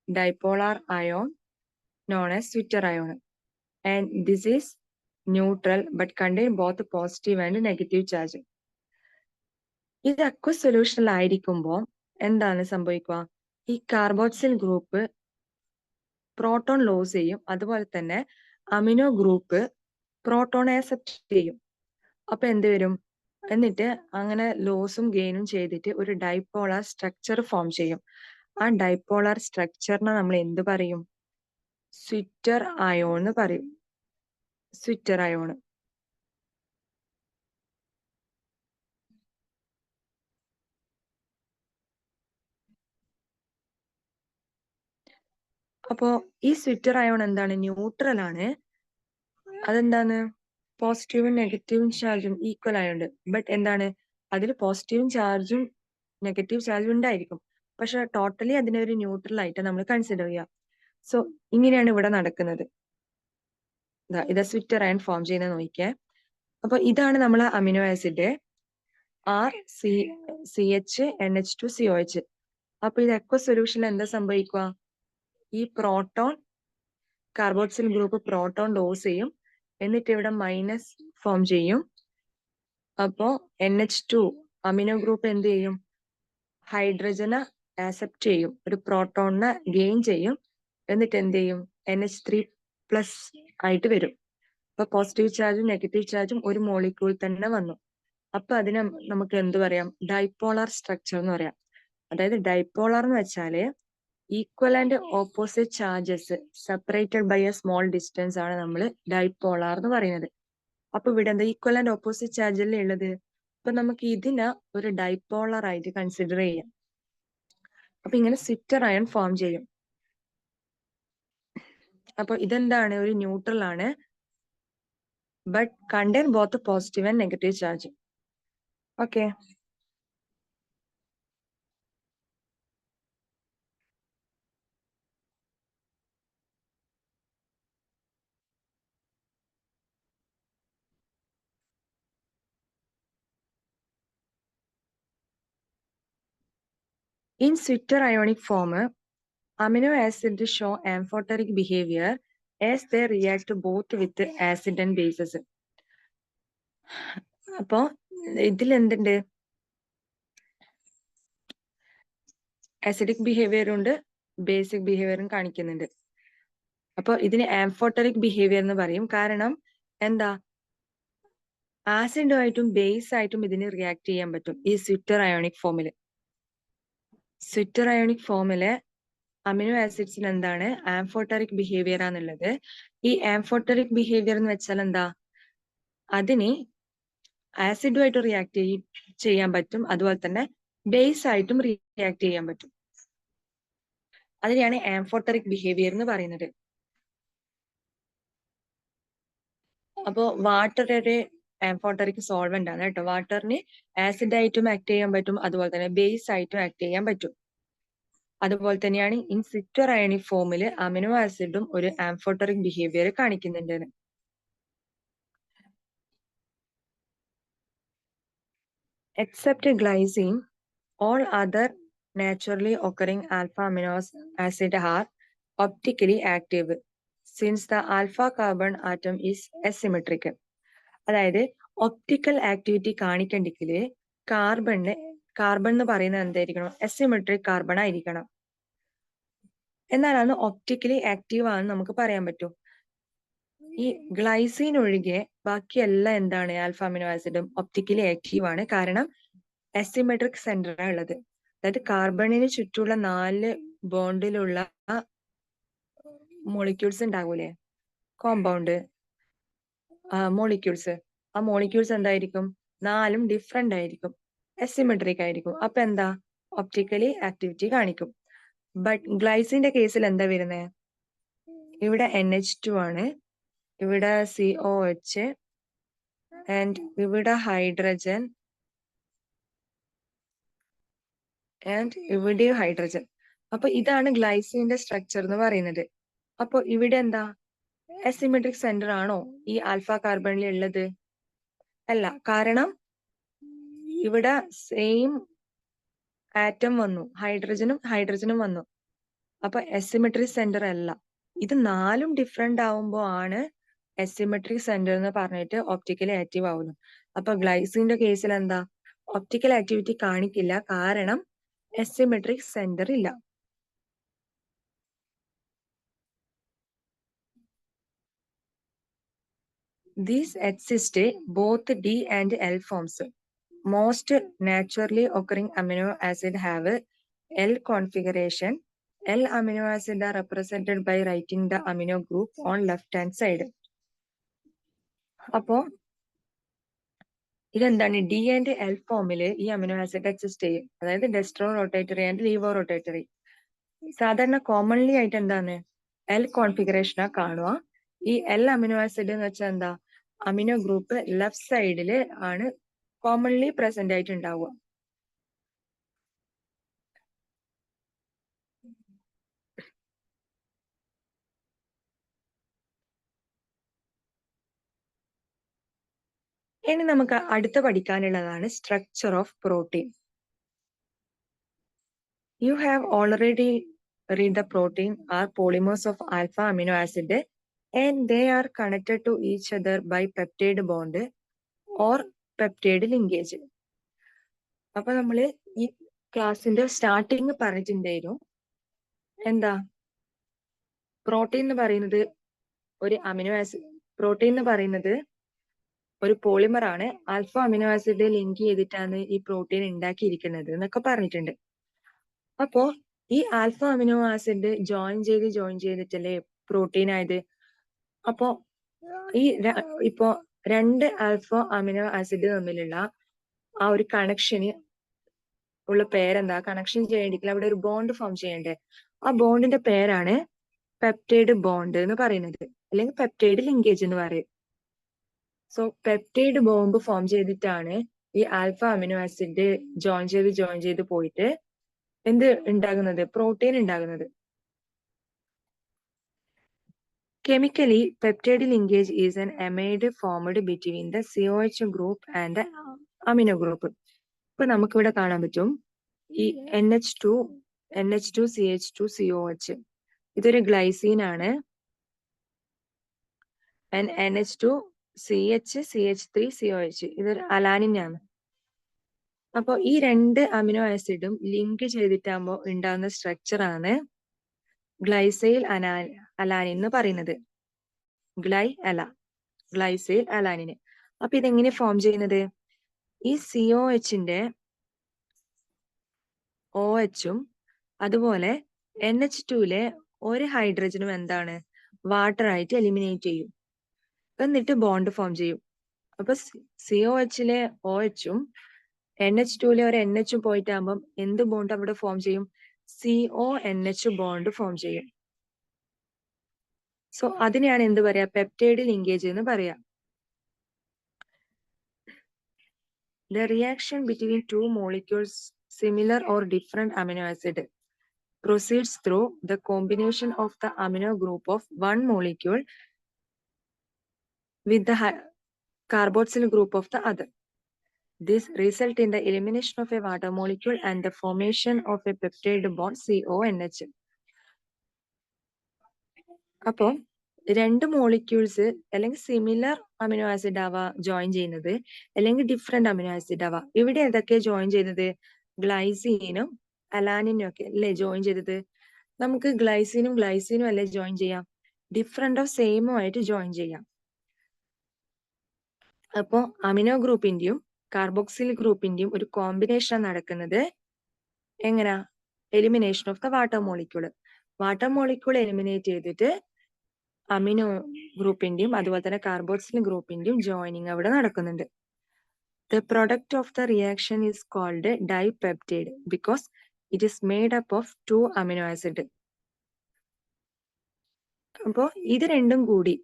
dipolar ion known as Switzer ion. And this is neutral but contain both positive and negative charge. ഇത് അക്വസ് സൊല്യൂഷനിലായിരിക്കുമ്പോൾ എന്താണ് സംഭവിക്കുക? ഈ കാർബോക്സിൽ ഗ്രൂപ്പ് പ്രോട്ടോൺ ലോസ് ചെയ്യും, അതുപോലെ തന്നെ അമിനോ ഗ്രൂപ്പ് പ്രോട്ടോൺ ആക്സെപ്റ്റ് ചെയ്യും. അപ്പൊ എന്ത് വരും? എന്നിട്ട് അങ്ങനെ ലോസും ഗെയിനും ചെയ്തിട്ട് ഒരു ഡൈപോളാർ സ്ട്രക്ചർ ഫോം ചെയ്യും. ആ ഡൈപോളാർ സ്ട്രക്ചറിനെ നമ്മൾ എന്ത് പറയും? സ്വിറ്റർ അയോൺ എന്ന് പറയും. സ്വിറ്റർ അയോൺ. അപ്പോ ഈ സ്വിറ്റർ അയോൺ എന്താണ്? ന്യൂട്രൽ ആണ്. അതെന്താണ്? പോസിറ്റീവും നെഗറ്റീവും ചാർജും ഈക്വൽ ആയതുകൊണ്ട്. ബട്ട് എന്താണ്? അതിൽ പോസിറ്റീവും ചാർജും നെഗറ്റീവ് ചാർജും ഉണ്ടായിരിക്കും. പക്ഷെ ടോട്ടലി അതിനെ ഒരു ന്യൂട്രൽ ആയിട്ട് നമ്മൾ കൺസിഡർ ചെയ്യാം. സോ ഇങ്ങനെയാണ് ഇവിടെ നടക്കുന്നത്. ഇത് സ്വിറ്റർ അയൺ ഫോം ചെയ്യുന്നത് നോക്കിയേ. അപ്പൊ ഇതാണ് നമ്മളെ അമിനോ ആസിഡ് RCH NH2COH. അപ്പൊ ഇത് എക്വ സൊല്യൂഷനിൽ എന്താ സംഭവിക്കുക? ഈ proton carboxyl group proton loss ചെയ്യും, എന്നിട്ട് ഇവിടെ മൈനസ് ഫോം ചെയ്യും. അപ്പോ NH2 അമിനോ ഗ്രൂപ്പ് എന്ത് ചെയ്യും? ഹൈഡ്രജനെ ആക്സെപ്റ്റ് ചെയ്യും, ഒരു പ്രോട്ടോണിനെ ഗെയിൻ ചെയ്യും, എന്നിട്ട് എന്ത് ചെയ്യും? NH3+ ആയിട്ട് വരും. അപ്പൊ പോസിറ്റീവ് ചാർജും നെഗറ്റീവ് ചാർജും ഒരു മോളിക്യൂൾ തന്നെ വന്നു. അപ്പൊ അതിനെ നമുക്ക് എന്ത് പറയാം? ഡൈപോളാർ സ്ട്രക്ചർ എന്ന് പറയാം. അതായത് ഡൈപോളാർ എന്ന് വെച്ചാല് equal and opposite charges separated by a small distance ആണ് നമ്മൾ ഡൈപോളാർ എന്ന് പറയുന്നത്. അപ്പൊ ഇവിടെ എന്താ ഈക്വൽ ആൻഡ് ഓപ്പോസിറ്റ് ചാർജ് അല്ലേ ഉള്ളത്? അപ്പൊ നമുക്ക് ഇതിനെ ഒരു ഡൈപോളാർ ആയിട്ട് കൺസിഡർ ചെയ്യാം. അപ്പൊ ഇങ്ങനെ സ്വിറ്റർ അയൺ ഫോം ചെയ്യും. അപ്പൊ ഇതെന്താണ്? ഒരു ന്യൂട്രൽ ആണ്, but contain both positive and negative charge. Okay. In Switter ionic form, amino acids show amphoteric behavior as they react both with acid and bases. അപ്പോ ഇതിൽ എന്തുണ്ട്? ആസിഡിക് ബിഹേവിയർ ഉണ്ട്, ബേസിക് ബിഹേവിയറും കാണിക്കുന്നുണ്ട്. അപ്പൊ ഇതിന് ആംഫോട്ടറിക് ബിഹേവിയർ എന്ന് പറയും. കാരണം എന്താ? ആസിഡുമായിട്ടും ബേസ് ആയിട്ടും ഇതിന് റിയാക്ട് ചെയ്യാൻ പറ്റും ഈ സ്വിറ്റർ അയോണിക് ഫോമില്. സ്വിറ്റർ അയോണിക് ഫോമില് അമിനോ ആസിഡ്സിന് എന്താണ്? ആംഫോട്ടറിക് ബിഹേവിയർ ആണുള്ളത്. ഈ ആംഫോട്ടറിക് ബിഹേവിയർ എന്ന് വെച്ചാൽ എന്താ? അതിന് ആസിഡുമായിട്ട് റിയാക്ട് ചെയ്യാൻ പറ്റും, അതുപോലെ തന്നെ ബേസ് ആയിട്ടും റിയാക്ട് ചെയ്യാൻ പറ്റും. അതിനെയാണ് ആംഫോട്ടറിക് ബിഹേവിയർ എന്ന് പറയുന്നത്. അപ്പോ വാട്ടർ ഒരു ആംഫോട്ടറിക് സോൾവെന്റ് ആണ് കേട്ടോ. വാട്ടറിന് ആസിഡ് ആയിട്ടും ആക്ട് ചെയ്യാൻ പറ്റും, അതുപോലെ തന്നെ ബേസ് ആയിട്ടും ആക്ട് ചെയ്യാൻ പറ്റും. അതുപോലെ തന്നെയാണ് ഇൻ സിറ്റർ അയണിക് ഫോമിൽ അമിനോ ആസിഡും ഒരു ആംഫോട്ടറിക് ബിഹേവിയർ കാണിക്കുന്നുണ്ട്. Except glycine, all other naturally occurring alpha amino acid are optically active since the alpha carbon atom is asymmetric. അതായത് ഒപ്റ്റിക്കൽ ആക്ടിവിറ്റി കാണിക്കണ്ടെങ്കിൽ കാർബൺ എന്ന് പറയുന്നത് എന്തായിരിക്കണം? അസിമെട്രിക് കാർബൺ ആയിരിക്കണം. എന്നാലാണ് ഒപ്റ്റിക്കലി ആക്റ്റീവ് ആണെന്ന് നമുക്ക് പറയാൻ പറ്റൂ. ഈ ഗ്ലൈസിൻ ഒഴികെ ബാക്കിയെല്ലാം എന്താണ്? ആൽഫ അമിനോ ആസിഡും ഒപ്റ്റിക്കലി ആക്റ്റീവ് ആണ്. കാരണം അസിമെട്രിക് സെന്ററാണ് ഉള്ളത്. അതായത് കാർബണിന് ചുറ്റുമുള്ള 4 ബോണ്ടിലുള്ള മോളിക്യൂൾസ് ഉണ്ടാകൂലേ, കോമ്പൗണ്ട് മോളിക്യൂൾസ്. ആ മോളിക്യൂൾസ് എന്തായിരിക്കും? 4 ഡിഫറെന്റ് ആയിരിക്കും, അസിമെട്രിക് ആയിരിക്കും. അപ്പൊ എന്താ? ഒപ്റ്റിക്കലി ആക്ടിവിറ്റി കാണിക്കും. ബട്ട് ഗ്ലൈസിന്റെ കേസിൽ എന്താ വരുന്നത്? ഇവിടെ NH2 ആണ്, ഇവിടെ COH, ആൻഡ് ഇവിടെ ഹൈഡ്രജൻ, ആൻഡ് ഇവിടെ ഹൈഡ്രജൻ. അപ്പൊ ഇതാണ് ഗ്ലൈസിന്റെ സ്ട്രക്ചർ എന്ന് പറയുന്നത്. അപ്പൊ ഇവിടെ എന്താ? അസിമെട്രിക് സെന്റർ ആണോ ഈ ആൽഫ കാർബണിൽ ഉള്ളത്? അല്ല. കാരണം ഇവിടെ സെയിം ആറ്റം വന്നു, ഹൈഡ്രജനും വന്നു. അപ്പൊ അസിമെട്രിക് സെന്റർ അല്ല. ഇത് 4 ഡിഫറെന്റ് ആവുമ്പോ ആണ് അസിമെട്രിക് സെന്റർ എന്ന് പറഞ്ഞിട്ട് ഒപ്റ്റിക്കലി ആക്റ്റീവ് ആവുന്നു. അപ്പൊ ഗ്ലൈസിന്റെ കേസിൽ എന്താ? ഒപ്റ്റിക്കൽ ആക്ടിവിറ്റി കാണിക്കില്ല, കാരണം അസിമെട്രിക് സെന്റർ ഇല്ല. These exist both D and L forms. Most naturally occurring amino acid have L configuration. L amino acid are represented by writing the amino group on left hand side. അപ്പോ ഇതെന്താണ്? ഡി ആൻഡ് എൽ ഫോമില് ഈ അമിനോ ആസിഡ് എക്സിസ്റ്റ് ചെയ്യും. അതായത് ഡെസ്ട്രോ റൊട്ടേറ്ററി ആൻഡ് ലീവോ റൊട്ടേറ്ററി. സാധാരണ കോമൺലി ആയിട്ട് എന്താണ്? എൽ കോൺഫിഗറേഷനാ കാണുക. ഈ എൽ അമിനോ ആസിഡ് എന്ന് വെച്ചാൽ എന്താ, അമിനോ ഗ്രൂപ്പ് ലെഫ്റ്റ് സൈഡിൽ ആണ് കോമൺലി പ്രസന്റ് ആയിട്ട് ഉണ്ടാവുക. ഇനി നമുക്ക് അടുത്ത് പഠിക്കാനുള്ളതാണ് structure of protein. You have already read the protein are polymers of alpha amino acid and they are connected to each other by peptide bond or peptide linkage. അപ്പൊ നമ്മള് ഈ ക്ലാസിന്റെ സ്റ്റാർട്ടിങ് പറഞ്ഞിട്ടുണ്ടായിരുന്നു, എന്താ പ്രോട്ടീൻ എന്ന് പറയുന്നത് ഒരു അമിനോ ആസിഡ്, പ്രോട്ടീൻ എന്ന് പറയുന്നത് ഒരു പോളിമർ ആണ്, ആൽഫ അമിനോ ആസിഡ് ലിങ്ക് ചെയ്തിട്ടാണ് ഈ പ്രോട്ടീൻ ഉണ്ടാക്കിയിരിക്കുന്നത് എന്നൊക്കെ പറഞ്ഞിട്ടുണ്ട്. അപ്പോ ഈ ആൽഫ അമിനോ ആസിഡ് ജോയിൻ ചെയ്തിട്ടല്ലേ പ്രോട്ടീൻ ആയത്. അപ്പോ ഈ ഇപ്പോ രണ്ട് ആൽഫ അമിനോ ആസിഡ് തമ്മിലുള്ള ആ ഒരു കണക്ഷന് ഉള്ള പേരെന്താ, കണക്ഷൻ ചെയ്യണമെങ്കിൽ അവിടെ ഒരു ബോണ്ട് ഫോം ചെയ്യണ്ടേ, ആ ബോണ്ടിന്റെ പേരാണ് പെപ്റ്റൈഡ് ബോണ്ട് എന്ന് പറയുന്നത്, അല്ലെങ്കിൽ പെപ്റ്റൈഡ് ലിങ്കേജ് എന്ന് പറയും. സോ പെപ്റ്റൈഡ് ബോണ്ട് ഫോം ചെയ്തിട്ടാണ് ഈ ആൽഫ അമിനോ ആസിഡ് ജോയിൻ ചെയ്ത് പോയിട്ട് എന്ത് ഉണ്ടാകുന്നത്, പ്രോട്ടീൻ ഉണ്ടാകുന്നത്. Chemically, peptide linkage is an amide formed between the COH group and the amino group. ഇപ്പൊ നമുക്കിവിടെ കാണാൻ പറ്റും ഈ NH2CH2COH, ഇതൊരു ഗ്ലൈസീൻ ആണ്. NH2CH3COH ഇതൊരു അലാനിൻ ആണ്. അപ്പൊ ഈ രണ്ട് അമിനോ ആസിഡും ലിങ്ക് ചെയ്തിട്ടാകുമ്പോ ഉണ്ടാകുന്ന സ്ട്രക്ചർ ആണ് ഗ്ലൈസൈൽ അലാനിൻ എന്ന് പറയുന്നത്. ഗ്ലൈസൈൽ അലാനിന്. അപ്പൊ ഇതെങ്ങനെ ഫോം ചെയ്യുന്നത്, ഈ COHന്റെ OHും അതുപോലെ NH2ലെ ഒരു ഹൈഡ്രജനും എന്താണ്, വാട്ടർ ആയിട്ട് എലിമിനേറ്റ് ചെയ്യും, എന്നിട്ട് ബോണ്ട് ഫോം ചെയ്യും. അപ്പൊ COHലെ OHും NH2ലെ ഒരു NHും പോയിട്ടാകുമ്പം എന്ത് ബോണ്ട് അവിടെ ഫോം ചെയ്യും, CONH ബോണ്ട് ഫോം ചെയ്യും. സോ അതിനെയാണ് എന്ത് പറയാ, പെപ്റ്റൈഡ് ലിങ്കേജ് എന്ന് പറയാ. The reaction between two molecules similar or different amino acid proceeds through the combination of the amino group of one molecule with the carboxyl group of the other. This results in the elimination of a water molecule and the formation of a peptide bond CONH. അപ്പോ രണ്ട് മോളിക്യൂൾസ് അല്ലെങ്കിൽ സിമിലർ അമിനോ ആസിഡ് ആവാ ജോയിൻ ചെയ്യുന്നത്, അല്ലെങ്കിൽ ഡിഫറെന്റ് അമിനോ ആസിഡ് ആവാ. ഇവിടെ ഏതൊക്കെയാ ജോയിൻ ചെയ്യുന്നത്, ഗ്ലൈസീനും അലാനിനും ഒക്കെ അല്ലേ ജോയിൻ ചെയ്തത്. നമുക്ക് ഗ്ലൈസീനും അല്ലേ ജോയിൻ ചെയ്യാം, ഡിഫറെന്റ് ഓഫ് സെയിമും ആയിട്ട് ജോയിൻ ചെയ്യാം. അപ്പോ അമിനോ ഗ്രൂപ്പിന്റെയും കാർബോക്സിൽ ഗ്രൂപ്പിന്റെയും ഒരു കോമ്പിനേഷൻ നടക്കുന്നത് എങ്ങനാ, elimination of the water molecule. Water molecule eliminate ചെയ്തിട്ട് അമിനോ ഗ്രൂപ്പിന്റെയും അതുപോലെ തന്നെ കാർബോക്സിൽ ഗ്രൂപ്പിന്റെയും ജോയിനിങ് അവിടെ നടക്കുന്നുണ്ട്. The product of the reaction is called dipeptide because it is made up of two amino acid. അപ്പോ ഇത് രണ്ടും കൂടി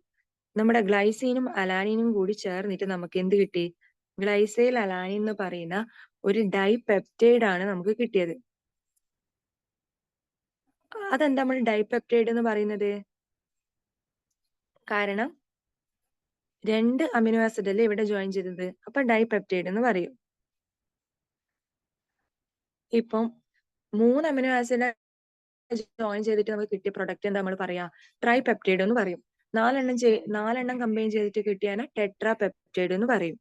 നമ്മുടെ ഗ്ലൈസീനും അലാനിനും കൂടി ചേർന്നിട്ട് നമുക്ക് എന്ത് കിട്ടി, ഗ്ലൈസൈൽ അലാനിൻ എന്ന് പറയുന്ന ഒരു ഡൈപെപ്റ്റൈഡ് ആണ് നമുക്ക് കിട്ടിയത്. അതെന്താ നമ്മൾ ഡൈപെപ്റ്റൈഡ് എന്ന് പറയുന്നത്, കാരണം രണ്ട് അമിനോ ആസിഡ് അല്ലേ ഇവിടെ ജോയിൻ ചെയ്തത്, അപ്പൊ ഡൈപെപ്റ്റൈഡ് എന്ന് പറയും. ഇപ്പം 3 അമിനോ ആസിഡ് ജോയിൻ ചെയ്തിട്ട് നമുക്ക് കിട്ടിയ പ്രൊഡക്റ്റ് എന്താ നമ്മൾ പറയാ, ട്രൈപെപ്റ്റൈഡ് എന്ന് പറയും. 4 കമ്പൈൻ ചെയ്തിട്ട് കിട്ടിയാൽ ടെട്രാപെപ്റ്റൈഡ് എന്ന് പറയും.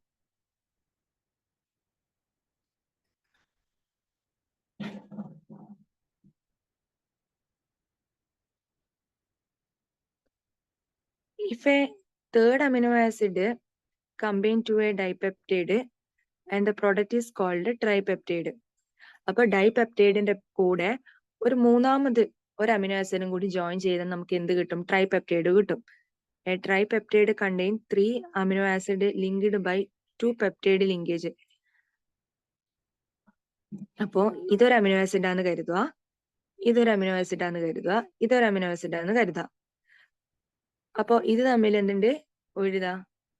If a third amino acid combine to a dipeptide and the product is called tripeptide. അപ്പൊ ഡൈപെപ്റ്റൈഡിന്റെ കൂടെ ഒരു മൂന്നാമത് ഒരു അമിനോ ആസിഡും കൂടി ജോയിൻ ചെയ്താൽ നമുക്ക് എന്ത് കിട്ടും, ട്രൈപെപ്റ്റൈഡ് കിട്ടും. A tripeptide contain 3 amino acid linked by 2 peptide linkage. അപ്പോ ഇതൊരു അമിനോ ആസിഡ് ആണെന്ന് കരുതുക, ഇതൊരു അമിനോ ആസിഡ് ആണെന്ന് കരുതുക, ഇതൊരു അമിനോ ആസിഡ് ആണെന്ന് കരുതാം. അപ്പൊ ഇത് തമ്മിൽ എന്തുണ്ട്? ഒരു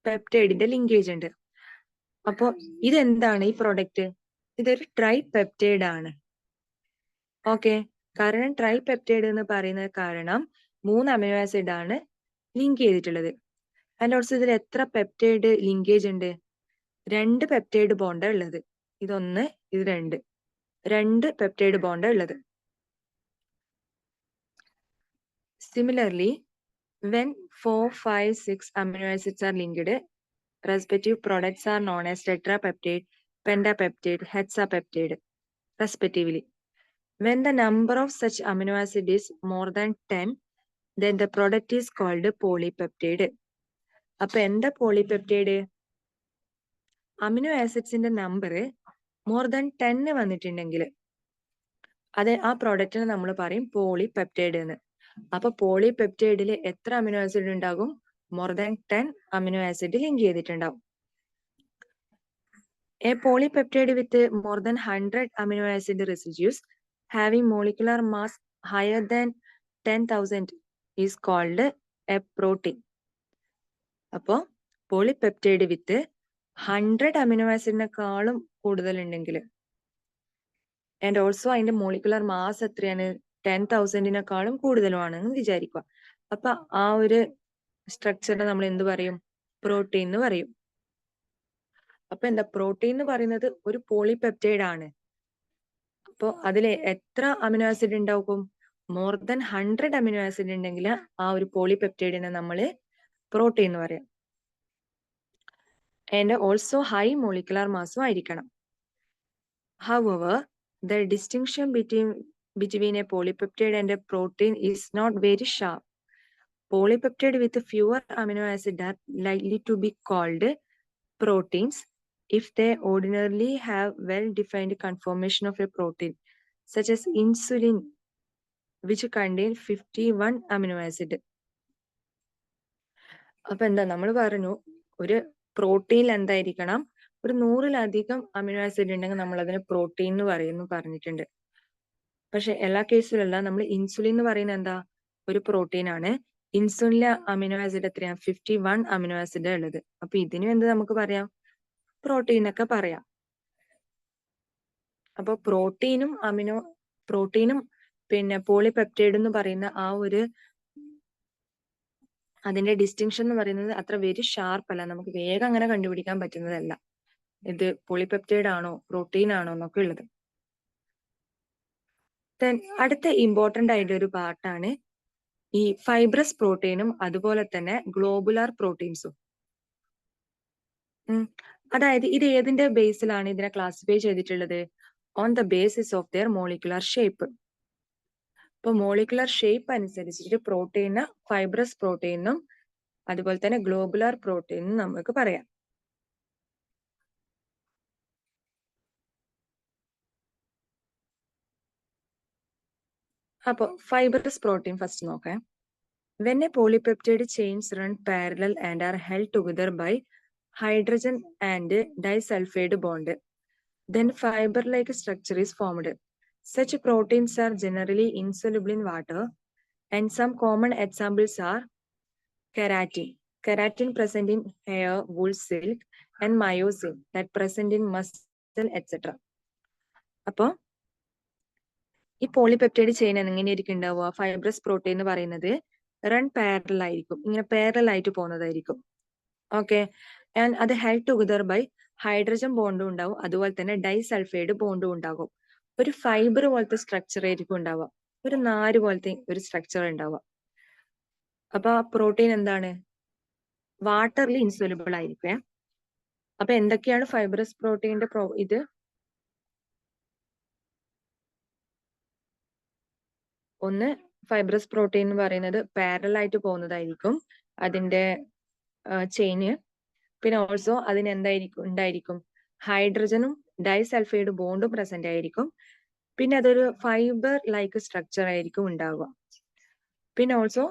പെപ്റ്റൈഡിന്റെ ലിങ്കേജ് ഉണ്ട്. അപ്പൊ ഇതെന്താണ് ഈ പ്രൊഡക്റ്റ്? ഇതൊരു ട്രൈ പെപ്റ്റൈഡ് ആണ്. ഓക്കെ, കാരണം ട്രൈ പെപ്റ്റൈഡ് എന്ന് പറയുന്നത് കാരണം 3 അമിനോ ആസിഡ് ആണ് ലിങ്ക് ചെയ്തിട്ടുള്ളത്. ആൻഡ് ഓൾസോ ഇതിൽ എത്ര പെപ്റ്റൈഡ് ലിങ്കേജ് ഉണ്ട്? 2 പെപ്റ്റൈഡ് ബോണ്ടാ ഉള്ളത്. ഇതൊന്ന്, ഇത് 2 പെപ്റ്റൈഡ് ബോണ്ടാ ഉള്ളത്. Similarly, when 4, 5, 6 amino acids are linked, respective products are known as tetrapeptide, pentapeptide, hexapeptide, respectively. When the number of such amino acid is more than 10, then the product is called polypeptide. അപ്പൊ എന്താ പോളിപെപ്റ്റൈഡ്? അമിനോ ആസിഡ്സിന്റെ നമ്പർ മോർ ദാൻ 10 വന്നിട്ടുണ്ടെങ്കിൽ ആ പ്രോഡക്റ്റിന് നമ്മൾ പറയും പോളിപെപ്റ്റൈഡ് എന്ന്. അപ്പൊ പോളിപെപ്റ്റൈഡിൽ എത്ര അമിനോ ആസിഡ് ഉണ്ടാകും? More than 10 amino acid link ചെയ്തിട്ടുണ്ടാവും. A polypeptide with more than 100 amino acid residues having molecular mass higher than 10,000 is called a protein. അപ്പോൾ പോളിപെപ്റ്റൈഡ് വിത്ത് 100 അമിനോ ആസിഡിനെക്കാളും കൂടുതൽ ഉണ്ടെങ്കിൽ ആൻഡ് ഓൾസോ അതിന്റെ മോളിക്കുലർ മാസ് എത്രയാണ്? 10,000-നേക്കാളും കൂടുതലുമാണെന്ന് വിചാരിക്കുക. അപ്പൊ ആ ഒരു സ്ട്രക്ചറിനെ നമ്മൾ എന്ത് പറയും? പ്രോട്ടീൻ എന്ന് പറയും. അപ്പൊ എന്താ പ്രോട്ടീൻ എന്ന് പറയുന്നത് ഒരു പോളിപെപ്റ്റൈഡ് ആണ്. അപ്പോൾ അതിൽ എത്ര അമിനോ ആസിഡ് ഉണ്ടാവും? മോർ ദാൻ 100 അമിനോ ആസിഡ് ഉണ്ടെങ്കിൽ ആ ഒരു പോളിപെപ്റ്റൈഡിനെ നമ്മൾ പ്രോട്ടീൻ എന്ന് പറയാം. ആൻഡ് ഓൾസോ ഹൈ മോളിക്കുലർ മാസും ആയിരിക്കണം. However, the distinction between a polypeptide and a protein is not very sharp. Polypeptide with fewer amino acids are likely to be called proteins if they ordinarily have well-defined conformation of a protein, such as insulin, which contain 51 amino acid. അപ്പൊ എന്താ നമ്മൾ പറഞ്ഞു, ഒരു പ്രോട്ടീനിൽ എന്തായിരിക്കണം? ഒരു 100-ലധികം അമിനോ ആസിഡ് ഉണ്ടെങ്കിൽ നമ്മൾ അതിന് പ്രോട്ടീൻ എന്ന് പറയുന്നു പറഞ്ഞിട്ടുണ്ട്. പക്ഷെ എല്ലാ കേസിലല്ല. നമ്മൾ ഇൻസുലിൻ എന്ന് പറയുന്നത് എന്താ? ഒരു പ്രോട്ടീൻ ആണ്. ഇൻസുലിനിലെ അമിനോ ആസിഡ് എത്രയാണ്? 51 അമിനോ ആസിഡ് ഉള്ളത്. അപ്പൊ ഇതിനും എന്ത് നമുക്ക് പറയാം? പ്രോട്ടീൻ ഒക്കെ പറയാം. അപ്പൊ പ്രോട്ടീനും പിന്നെ പോളിപെപ്റ്റൈഡ് എന്ന് പറയുന്ന ആ ഒരു അതിന്റെ ഡിസ്റ്റിങ്ഷൻ എന്ന് പറയുന്നത് അത്ര വെരി ഷാർപ്പ് അല്ല. നമുക്ക് വേഗം അങ്ങനെ കണ്ടുപിടിക്കാൻ പറ്റുന്നതല്ല. ഇത് പോളിപെപ്റ്റൈഡ് ആണോ പ്രോട്ടീൻ ആണോ എന്നൊക്കെ ഉള്ളത്. അടുത്ത ഇമ്പോർട്ടന്റ് ആയിട്ട് ഒരു പാർട്ടാണ് ഈ ഫൈബ്രസ് പ്രോട്ടീനും അതുപോലെ തന്നെ ഗ്ലോബുലാർ പ്രോട്ടീൻസും. അതായത് ഇത് ഏതിന്റെ ബേസിലാണ് ഇതിനെ ക്ലാസിഫൈ ചെയ്തിട്ടുള്ളത്? On the basis of their molecular shape. ഇപ്പൊ മോളിക്കുലർ ഷേപ്പ് അനുസരിച്ചിട്ട് പ്രോട്ടീന് ഫൈബ്രസ് പ്രോട്ടീനും അതുപോലെ തന്നെ ഗ്ലോബുലാർ പ്രോട്ടീനും നമുക്ക് പറയാം. അപ്പൊ ഫൈബ്രസ് പ്രോട്ടീൻ ഫസ്റ്റ് നോക്കാം. When a polypeptide chains run parallel and are held together by hydrogen and disulfide bond, then fiber-like structure is formed. Such proteins are generally insoluble in water, and some common examples are keratin present in hair, wool, silk, and myosin that present in muscle, etc. അപ്പോൾ ഈ പോളിപെപ്റ്റൈഡ് ചെയിൻ എങ്ങനെയായിരിക്കും ഉണ്ടാവുക? ഫൈബ്രസ് പ്രോട്ടീൻ എന്ന് പറയുന്നത് റൺ പാരലൽ ആയിരിക്കും, ഇങ്ങനെ പാരലൽ ആയിട്ട് പോകുന്നതായിരിക്കും. ഓക്കെ, ആൻഡ് അത് ഹെൽഡ് ടുഗദർ ബൈ ഹൈഡ്രജൻ ബോണ്ടും ഉണ്ടാവും, അതുപോലെ തന്നെ ഡൈസൾഫൈഡ് ബോണ്ടും ഉണ്ടാകും. ഒരു ഫൈബർ പോലത്തെ സ്ട്രക്ചർ ആയിരിക്കും ഉണ്ടാവുക, ഒരു നാര് പോലത്തെ ഒരു സ്ട്രക്ചർ ഉണ്ടാവുക. അപ്പൊ ആ പ്രോട്ടീൻ എന്താണ്? വാട്ടറിൽ ഇൻസൊല്യൂബിൾ ആയിരിക്കും. അപ്പൊ എന്തൊക്കെയാണ് ഫൈബ്രസ് പ്രോട്ടീന്റെ ഇത്? ഒന്ന്, ഫൈബ്രസ് പ്രോട്ടീൻ എന്ന് പറയുന്നത് പാരലൽ ആയിട്ട് പോകുന്നതായിരിക്കും അതിന്റെ ചെയിന്. പിന്നെ ഓൾസോ അതിന് ഉണ്ടായിരിക്കും ഹൈഡ്രജനും ഡൈസൾഫൈഡ് ബോണ്ടും പ്രസന്റ് ആയിരിക്കും. പിന്നെ അതൊരു ഫൈബർ ലൈക്ക് സ്ട്രക്ചർ ആയിരിക്കും ഉണ്ടാവുക. പിന്നെ ഓൾസോ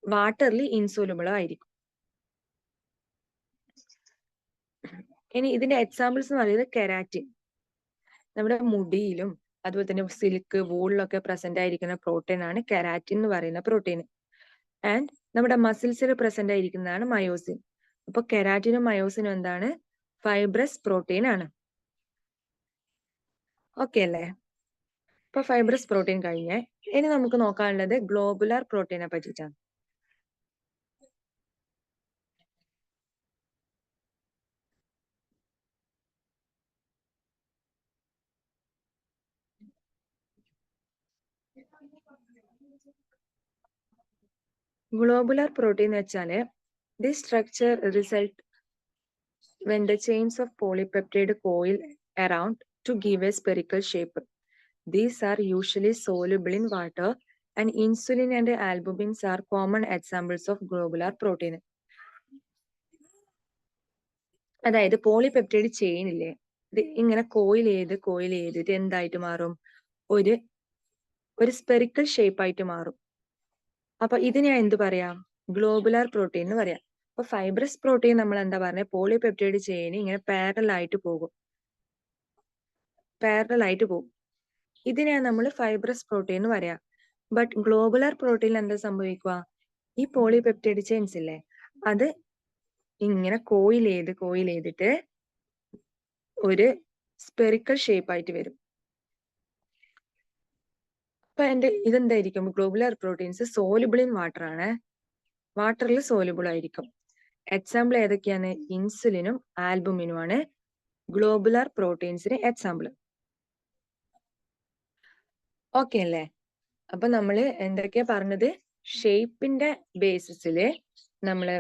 വാട്ടറിൽ ഇൻസോലുബിളും ആയിരിക്കും. ഇനി ഇതിന്റെ എക്സാമ്പിൾസ് എന്ന് പറയുന്നത് കെരാറ്റിൻ, നമ്മുടെ മുടിയിലും അതുപോലെ തന്നെ സിൽക്ക്, വൂളിലൊക്കെ പ്രസന്റ് ആയിരിക്കുന്ന പ്രോട്ടീൻ ആണ് കെരാറ്റിൻ എന്ന് പറയുന്ന പ്രോട്ടീൻ. ആൻഡ് നമ്മുടെ മസിൽസിൽ പ്രസന്റ് ആയിരിക്കുന്നതാണ് മയോസിൻ. അപ്പൊ കെരാറ്റിനും മയോസിനും എന്താണ്? ഫൈബ്രസ് പ്രോട്ടീൻ ആണ്. ഓക്കെ അല്ലേ? ഇപ്പൊ ഫൈബ്രസ് പ്രോട്ടീൻ കഴിഞ്ഞേ. ഇനി നമുക്ക് നോക്കാനുള്ളത് ഗ്ലോബുലാർ പ്രോട്ടീനെ പറ്റിയിട്ടാണ്. ഗ്ലോബുലാർ പ്രോട്ടീൻ എന്ന് വെച്ചാല് this structure result when the chains of polypeptide coil around to give a spherical shape. These are usually soluble in water and insulin and albumins are common examples of globular protein. അതായത് പോളിപെപ്റ്റൈഡ് ചെയിൻ ഇല്ലേ, ഇത് ഇങ്ങനെ കോയിൽ ചെയ്തിട്ട് എന്തായിട്ട് മാറും? ഒരു സ്പെറിക്കൽ ഷേപ്പ് ആയിട്ട് മാറും. അപ്പൊ ഇതിനെ എന്ത് പറയാം? ഗ്ലോബുലാർ പ്രോട്ടീൻ എന്ന് പറയാം. അപ്പൊ ഫൈബ്രസ് പ്രോട്ടീൻ നമ്മൾ എന്താ പറഞ്ഞത്? പോളിപെപ്റ്റൈഡ് ചെയിൻ ഇങ്ങനെ പാരലൽ ആയിട്ട് പോകും. ഇതിനെ നമ്മൾ ഫൈബ്രസ് പ്രോട്ടീൻ എന്ന് പറയാം. ബട്ട് ഗ്ലോബുലാർ പ്രോട്ടീനിൽ എന്താ സംഭവിക്കുക? ഈ പോളിപെപ്റ്റൈഡ് ചെയിൻസ് ഇല്ലേ, അത് ഇങ്ങനെ കോയിൽ ചെയ്തിട്ട് ഒരു സ്പെറിക്കൽ ഷേപ്പ് ആയിട്ട് വരും. അപ്പൊ ഇതെന്തായിരിക്കും? Globular proteins soluble in water ആണ്. വാട്ടറിൽ സോലുബിൾ ആയിരിക്കും. എക്സാമ്പിൾ ഏതൊക്കെയാണ്? ഇൻസുലിനും ആൽബുമിനുമാണ് ഗ്ലോബുലാർ പ്രോട്ടീൻസിന് എക്സാമ്പിൾ. ഓക്കെ അല്ലേ? അപ്പൊ നമ്മള് എന്തൊക്കെയാ പറഞ്ഞത്? ഷേപ്പിന്റെ ബേസിസില് നമ്മള്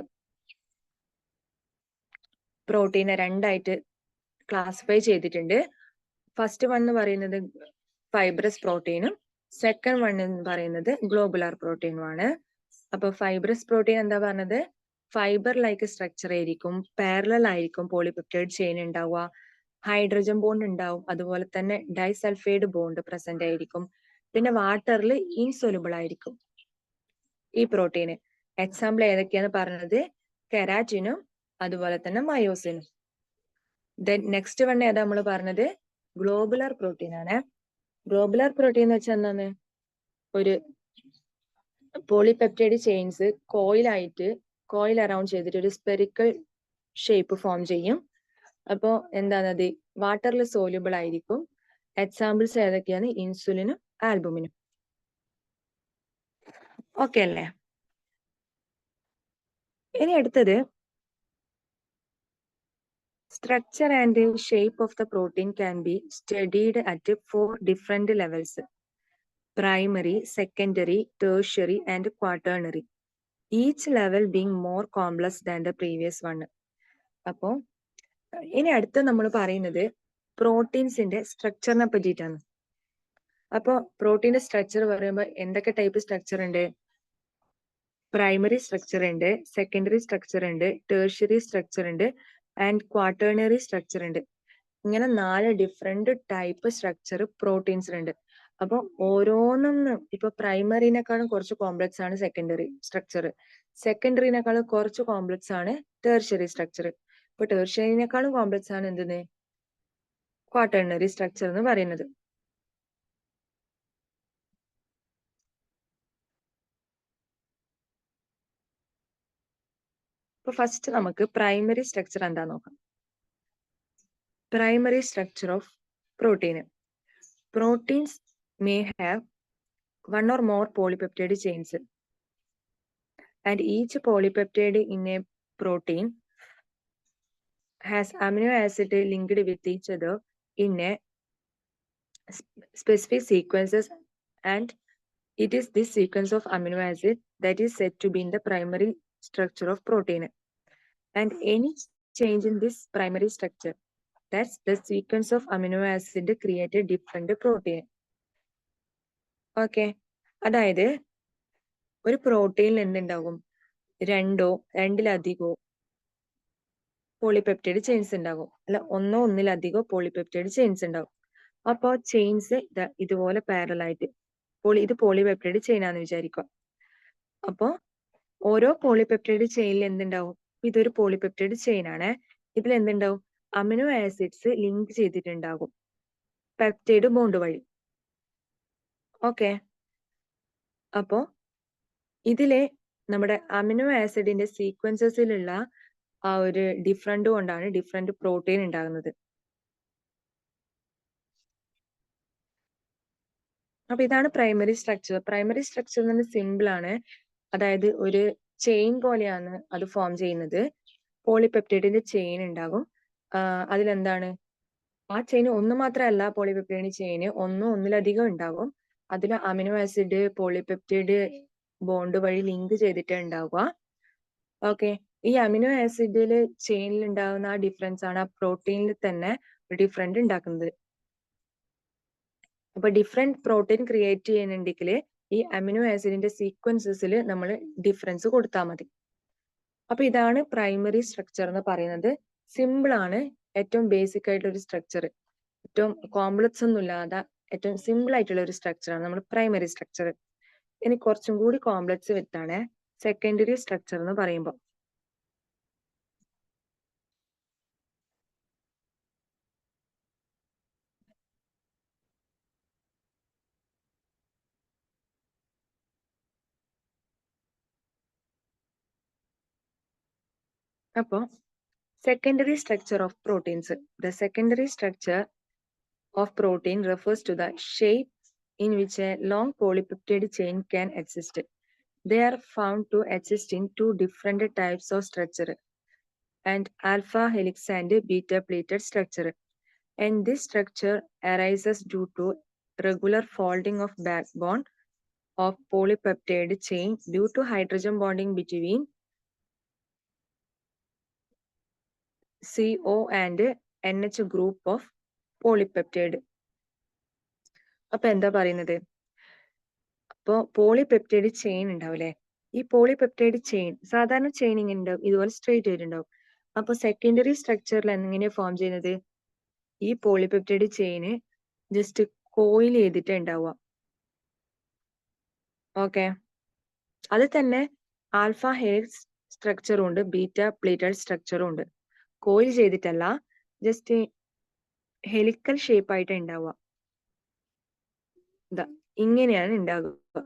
പ്രോട്ടീനെ രണ്ടായിട്ട് ക്ലാസിഫൈ ചെയ്തിട്ടുണ്ട്. ഫസ്റ്റ് വൺ എന്ന് പറയുന്നത് ഫൈബ്രസ് പ്രോട്ടീനും സെക്കൻഡ് വൺ എന്ന് പറയുന്നത് ഗ്ലോബുലാർ പ്രോട്ടീനുമാണ്. അപ്പൊ ഫൈബ്രസ് പ്രോട്ടീൻ എന്താ പറഞ്ഞത്? ഫൈബർ ലൈക്ക് സ്ട്രക്ചർ ആയിരിക്കും, പാരലൽ ആയിരിക്കും പോളിപെപ്റ്റൈഡ് ചെയിൻ ഉണ്ടാവുക, ഹൈഡ്രജൻ ബോണ്ട് ഉണ്ടാവും, അതുപോലെ തന്നെ ഡൈസൾഫൈഡ് ബോണ്ട് പ്രസന്റ് ആയിരിക്കും, പിന്നെ വാട്ടറിൽ ഇൻസൊല്യൂബിൾ ആയിരിക്കും ഈ പ്രോട്ടീന്. എക്സാമ്പിൾ ഏതൊക്കെയാന്ന് പറഞ്ഞത്? കെരാറ്റിനും അതുപോലെ തന്നെ മയോസിനും. ദെൻ നെക്സ്റ്റ് വൺ ഏതാ നമ്മൾ പറഞ്ഞത്? ഗ്ലോബുലാർ പ്രോട്ടീൻ ആണ്. ഗ്ലോബുലാർ പ്രോട്ടീൻ എന്ന് വെച്ചാൽ എന്താണ്? ഒരു പോളിപെപ്റ്റൈഡ് ചെയിൻസ് കോയിൽ അറൌണ്ട് ചെയ്തിട്ട് ഒരു സ്പെറിക്കൽ ഷേപ്പ് ഫോം ചെയ്യും. അപ്പോ എന്താണത്? വാട്ടറിൽ സോല്യൂബിൾ ആയിരിക്കും. എക്സാമ്പിൾസ് ഏതൊക്കെയാണ്? ഇൻസുലിനും ആൽബുമിനും. ഓക്കെ അല്ലേ? ഇനി അടുത്തത് structure and shape of the protein can be studied at 4 different levels: primary, secondary, tertiary, and quaternary. Each level being more complex than the previous one. അപ്പോ ഇനി അടുത്ത് നമ്മൾ പറയുന്നത് പ്രോട്ടീൻസിന്റെ സ്ട്രക്ചറിനെ പറ്റിയിട്ടാണ്. അപ്പോ പ്രോട്ടീന്റെ സ്ട്രക്ചർ പറയുമ്പോൾ എന്തൊക്കെ ടൈപ്പ് സ്ട്രക്ചർ ഉണ്ട്? പ്രൈമറി സ്ട്രക്ചർ ഉണ്ട്, സെക്കൻഡറി സ്ട്രക്ചർ ഉണ്ട്, ടേർഷ്യറി സ്ട്രക്ചർ ഉണ്ട്, ആൻഡ് ക്വാട്ടേണറി സ്ട്രക്ചർ ഉണ്ട്. ഇങ്ങനെ 4 ഡിഫറെന്റ് ടൈപ്പ് സ്ട്രക്ചർ പ്രോട്ടീൻസിലുണ്ട്. അപ്പൊ ഓരോന്നും ഇപ്പൊ പ്രൈമറിനേക്കാളും കുറച്ച് കോംപ്ലക്സ് ആണ് സെക്കൻഡറി സ്ട്രക്ചർ, സെക്കൻഡറിനേക്കാളും കുറച്ച് കോംപ്ലക്സ് ആണ് ടേർഷ്യറി സ്ട്രക്ചർ. ഇപ്പൊ ടേർഷ്യറിനേക്കാളും കോംപ്ലക്സ് ആണ് എന്തെന്ന്? ക്വാട്ടേണറി സ്ട്രക്ചർ എന്ന് പറയുന്നത്. ഇപ്പൊ ഫസ്റ്റ് നമുക്ക് പ്രൈമറി സ്ട്രക്ചർ എന്താ നോക്കാം. Primary structure of protein. Proteins may have one or more polypeptide chains, and each polypeptide in a protein has amino acid linked with each other in a specific sequences, and it is this sequence of amino acid that is said to be in the primary structure of protein. And any change in this primary structure, that's the sequence of amino acid create a different protein. Okay, അതായത് ഒരു പ്രോട്ടീനിൽ എന്തുണ്ടാകും? രണ്ടിലധികമോ പോളിപെപ്റ്റൈഡ് ചെയിൻസ് ഉണ്ടാകും, അല്ല ഒന്നിലധികമോ പോളിപെപ്റ്റൈഡ് ചെയിൻസ് ഉണ്ടാകും. അപ്പോൾ ചെയിൻസ് ഇതുപോലെ പാരലൽ ആയിട്ട് ഇത് പോളിപെപ്റ്റൈഡ് ചെയിൻ ആണെന്ന് വിചാരിക്കുക. അപ്പോൾ ഓരോ പോളിപെപ്റ്റൈഡ് ചെയിനിൽ എന്തുണ്ടാവും? ഇതൊരു പോളിപെപ്റ്റൈഡ് ചെയിൻ ആണ്. ഇതിൽ എന്തുണ്ടാവും? അമിനോ ആസിഡ്സ് ലിങ്ക് ചെയ്തിട്ടുണ്ടാകും പെപ്റ്റൈഡ് ബോണ്ട് വഴി. ഓക്കെ, അപ്പോ ഇതിലെ നമ്മുടെ അമിനോ ആസിഡിന്റെ സീക്വൻസസിലുള്ള ആ ഒരു ഡിഫറൻറ്റ് കൊണ്ടാണ് ഡിഫറെന്റ് പ്രോട്ടീൻ ഉണ്ടാകുന്നത്. അപ്പൊ ഇതാണ് പ്രൈമറി സ്ട്രക്ചർ. പ്രൈമറി സ്ട്രക്ചർ എന്ന് സിമ്പിൾ ആണ്. അതായത് ഒരു ചെയിൻ പോലെയാണ് അത് ഫോം ചെയ്യുന്നത്. പോളിപെപ്റ്റൈഡിന്റെ ചെയിൻ ഉണ്ടാകും. അതിലെന്താണ് ആ ചെയിൻ ഒന്ന് മാത്രമല്ല, പോളിപെപ്റ്റൈഡ് ചെയിൻ ഒന്നിലധികം ഉണ്ടാകും. അതിൽ അമിനോ ആസിഡ് പോളിപെപ്റ്റൈഡ് ബോണ്ട് വഴി ലിങ്ക് ചെയ്തിട്ട് ഉണ്ടാവുക. ഓക്കെ, ഈ അമിനോ ആസിഡിൽ ചെയിനിൽ ഉണ്ടാകുന്ന ആ ഡിഫറൻസ് ആണ് ആ പ്രോട്ടീനിൽ തന്നെ ഡിഫറൻറ്റ് ഉണ്ടാക്കുന്നത്. അപ്പൊ ഡിഫറെന്റ് പ്രോട്ടീൻ ക്രിയേറ്റ് ചെയ്യുന്നുണ്ടെങ്കിൽ ഈ അമിനോ ആസിഡിന്റെ സീക്വൻസസിൽ നമ്മൾ ഡിഫറൻസ് കൊടുത്താൽ മതി. അപ്പൊ ഇതാണ് പ്രൈമറി സ്ട്രക്ചർ എന്ന് പറയുന്നത്. സിമ്പിൾ ആണ്, ഏറ്റവും ബേസിക് ആയിട്ടുള്ള ഒരു സ്ട്രക്ചർ, ഏറ്റവും കോംപ്ലക്സ് ഒന്നും ഇല്ലാതെ ഏറ്റവും സിമ്പിൾ ആയിട്ടുള്ള ഒരു സ്ട്രക്ചർ ആണ് നമ്മൾ പ്രൈമറി സ്ട്രക്ചർ. ഇനി കുറച്ചും കൂടി കോംപ്ലക്സ് വിത്താണ് സെക്കൻഡറി സ്ട്രക്ചർ എന്ന് പറയുമ്പോൾ. അപ്പോൾ secondary structure of proteins. The secondary structure of protein refers to the shape in which a long polypeptide chain can exist. They are found to exist in two different types of structure, and alpha helix and beta pleated structure. And this structure arises due to regular folding of backbone of polypeptide chain due to hydrogen bonding between CO and NH group of polypeptide. അപ്പൊ എന്താ പറയുന്നത്? അപ്പോ പോളിപെപ്റ്റൈഡ് ചെയിൻ ഉണ്ടാവില്ലേ, ഈ പോളിപെപ്റ്റൈഡ് ചെയിൻ സാധാരണ ചെയിൻ ഇങ്ങനെ ഉണ്ടാവും, ഇതുപോലെ സ്ട്രെയിറ്റ് ആയിട്ടുണ്ടാവും. അപ്പൊ സെക്കൻഡറി സ്ട്രക്ചറിൽ എങ്ങനെയാ ഫോം ചെയ്യുന്നത്? ഈ പോളിപെപ്റ്റൈഡ് ചെയിന് ജസ്റ്റ് കോയിൽ ചെയ്തിട്ട് ഉണ്ടാവുക. ഓക്കെ, അത് തന്നെ ആൽഫ ഹെലിക്സ് സ്ട്രക്ചറും ഉണ്ട്, ബീറ്റ പ്ലേറ്റഡ് സ്ട്രക്ചറും ഉണ്ട്. കോയിൽ ചെയ്തിട്ടല്ല, ജസ്റ്റ് ഹെലിക്കൽ ഷേപ്പ് ആയിട്ട് ഉണ്ടാവുക. ഇങ്ങനെയാണ് ഉണ്ടാകുക.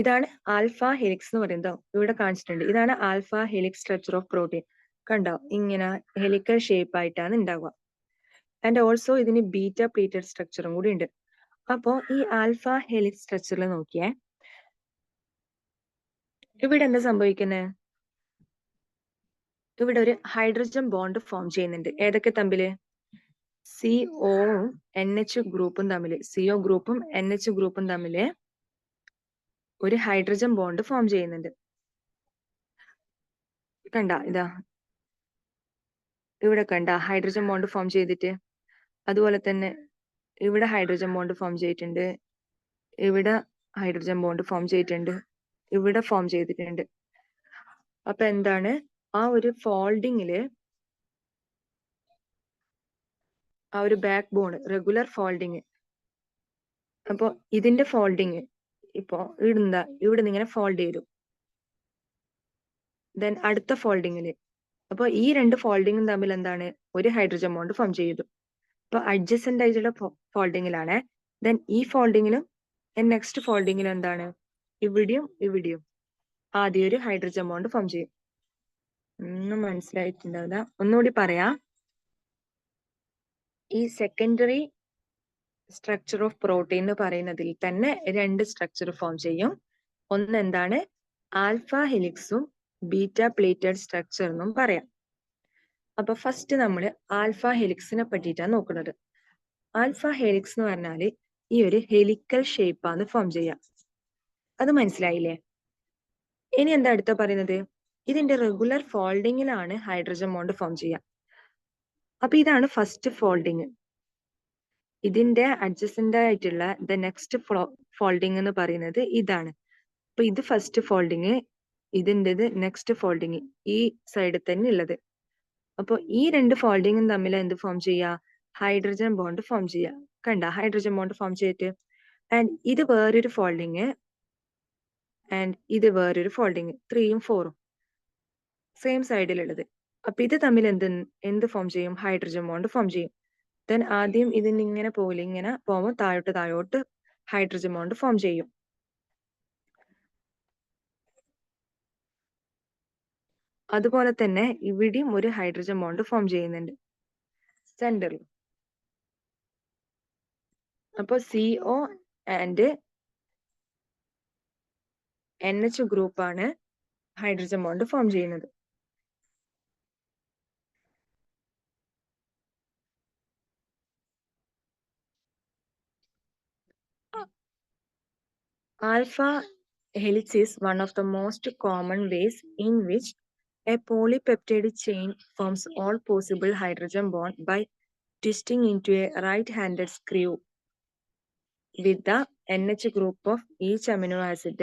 ഇതാണ് ആൽഫ ഹെലിക്സ് എന്ന് പറയുന്നത്. ഇവിടെ കാണിച്ചിട്ടുണ്ട്. ഇതാണ് alpha helix structure of protein. കണ്ടോ, ഇങ്ങനെ ഹെലിക്കൽ ഷേപ്പ് ആയിട്ടാണ് ഉണ്ടാവുക. ആൻഡ് ഓൾസോ ഇതിന് ബീറ്റ പ്ലേറ്റഡ് സ്ട്രക്ചറും കൂടി ഉണ്ട്. അപ്പോ ഈ ആൽഫ ഹെലിക്സ് സ്ട്രക്ചറിൽ നോക്കിയേ, ഇവിടെ എന്താ സംഭവിക്കുന്നത്? ഇവിടെ ഒരു ഹൈഡ്രജൻ ബോണ്ട് ഫോം ചെയ്യുന്നുണ്ട്. ഏതൊക്കെ തമ്മില്? സിഒയും NH ഗ്രൂപ്പും തമ്മില്, CO ഗ്രൂപ്പും NH ഗ്രൂപ്പും തമ്മില് ഒരു ഹൈഡ്രജൻ ബോണ്ട് ഫോം ചെയ്യുന്നുണ്ട്. കണ്ട, ഇതാ ഇവിടെ കണ്ട ഹൈഡ്രജൻ ബോണ്ട് ഫോം ചെയ്തിട്ട്. അതുപോലെ തന്നെ ഇവിടെ ഹൈഡ്രജൻ ബോണ്ട് ഫോം ചെയ്തിട്ടുണ്ട്, ഇവിടെ ഹൈഡ്രജൻ ബോണ്ട് ഫോം ചെയ്തിട്ടുണ്ട്, ഇവിടെ ഫോം ചെയ്തിട്ടുണ്ട്. അപ്പൊ എന്താണ്, ആ ഒരു ഫോൾഡിങ്ങില് ആ ഒരു ബാക്ക് ബോൺ റെഗുലർ ഫോൾഡിങ്. അപ്പൊ ഇതിന്റെ ഫോൾഡിങ് ഇപ്പോ ഇവിടെ നിന്ന് ഇങ്ങനെ ഫോൾഡ് ചെയ്തു. ദെൻ അടുത്ത ഫോൾഡിങ്ങില്, അപ്പൊ ഈ രണ്ട് ഫോൾഡിങ്ങും തമ്മിൽ എന്താണ്, ഒരു ഹൈഡ്രജൻ ബോണ്ട് ഫോം ചെയ്തു. അപ്പൊ അഡ്ജസന്റ് ആയിട്ടുള്ള ഫോൾഡിങ്ങിലാണ്. ദെൻ ഈ ഫോൾഡിങ്ങിലും നെക്സ്റ്റ് ഫോൾഡിങ്ങിലും എന്താണ്, ഇവിടെയും ആദ്യം ഒരു ഹൈഡ്രജൻ ബോണ്ട് ഫോം ചെയ്യും. ഒന്നും മനസ്സിലായിട്ടുണ്ടാവില്ല, ഒന്നുകൂടി പറയാം. ഈ സെക്കൻഡറി സ്ട്രക്ചർ ഓഫ് പ്രോട്ടീൻ എന്ന് പറയുന്നതിൽ തന്നെ രണ്ട് സ്ട്രക്ചർ ഫോം ചെയ്യും. ഒന്ന് എന്താണ്, ആൽഫ ഹെലിക്സും ബീറ്റ പ്ലേറ്റഡ് സ്ട്രക്ചർ എന്നും പറയാം. അപ്പൊ ഫസ്റ്റ് നമ്മൾ ആൽഫ ഹെലിക്സിനെ പറ്റിയിട്ടാണ് നോക്കുന്നത്. ആൽഫ ഹെലിക്സ് എന്ന് പറഞ്ഞാല് ഈ ഒരു ഹെലിക്കൽ ഷേപ്പാണ് ഫോം ചെയ്യാം. അത് മനസ്സിലായില്ലേ? ഇനി എന്താ അടുത്ത പറയുന്നത്, ഇതിന്റെ റെഗുലർ ഫോൾഡിങ്ങിലാണ് ഹൈഡ്രജൻ ബോണ്ട് ഫോം ചെയ്യുക. അപ്പൊ ഇതാണ് ഫസ്റ്റ് ഫോൾഡിങ്. ഇതിന്റെ അഡ്ജസന്റ് ആയിട്ടുള്ള ദ നെക്സ്റ്റ് ഫോൾഡിങ് എന്ന് പറയുന്നത് ഇതാണ്. അപ്പൊ ഇത് ഫസ്റ്റ് ഫോൾഡിങ്, ഇതിൻ്റെത് നെക്സ്റ്റ് ഫോൾഡിങ്, ഈ സൈഡിൽ തന്നെ ഉള്ളത്. അപ്പൊ ഈ രണ്ട് ഫോൾഡിങ്ങും തമ്മിൽ എന്ത് ഫോം ചെയ്യുക, ഹൈഡ്രജൻ ബോണ്ട് ഫോം ചെയ്യുക. കണ്ട, ഹൈഡ്രജൻ ബോണ്ട് ഫോം ചെയ്തിട്ട്. ആൻഡ് ഇത് വേറൊരു ഫോൾഡിങ്, ആൻഡ് ഇത് വേറൊരു ഫോൾഡിങ്, 3ഉം 4ഉം സെയിം സൈഡിലുള്ളത്. അപ്പൊ ഇത് തമ്മിൽ എന്ത് ഫോം ചെയ്യും, ഹൈഡ്രജൻ ബോണ്ട് ഫോം ചെയ്യും. ദെൻ ആദ്യം ഇതിന് ഇങ്ങനെ പോകില്ല, ഇങ്ങനെ പോകുമ്പോൾ താഴോട്ട് ഹൈഡ്രജൻ ബോണ്ട് ഫോം ചെയ്യും. അതുപോലെ തന്നെ ഇവിടെയും ഒരു ഹൈഡ്രജൻ ബോണ്ട് ഫോം ചെയ്യുന്നുണ്ട് സെന്ററിൽ. അപ്പോൾ CO ആൻഡ് NH ഗ്രൂപ്പാണ് ഹൈഡ്രജൻ ബോണ്ട് ഫോം ചെയ്യുന്നത്. Alpha helix is one of the most common ways in which a polypeptide chain forms all possible hydrogen bond by twisting into a right-handed screw with the NH group of each amino acid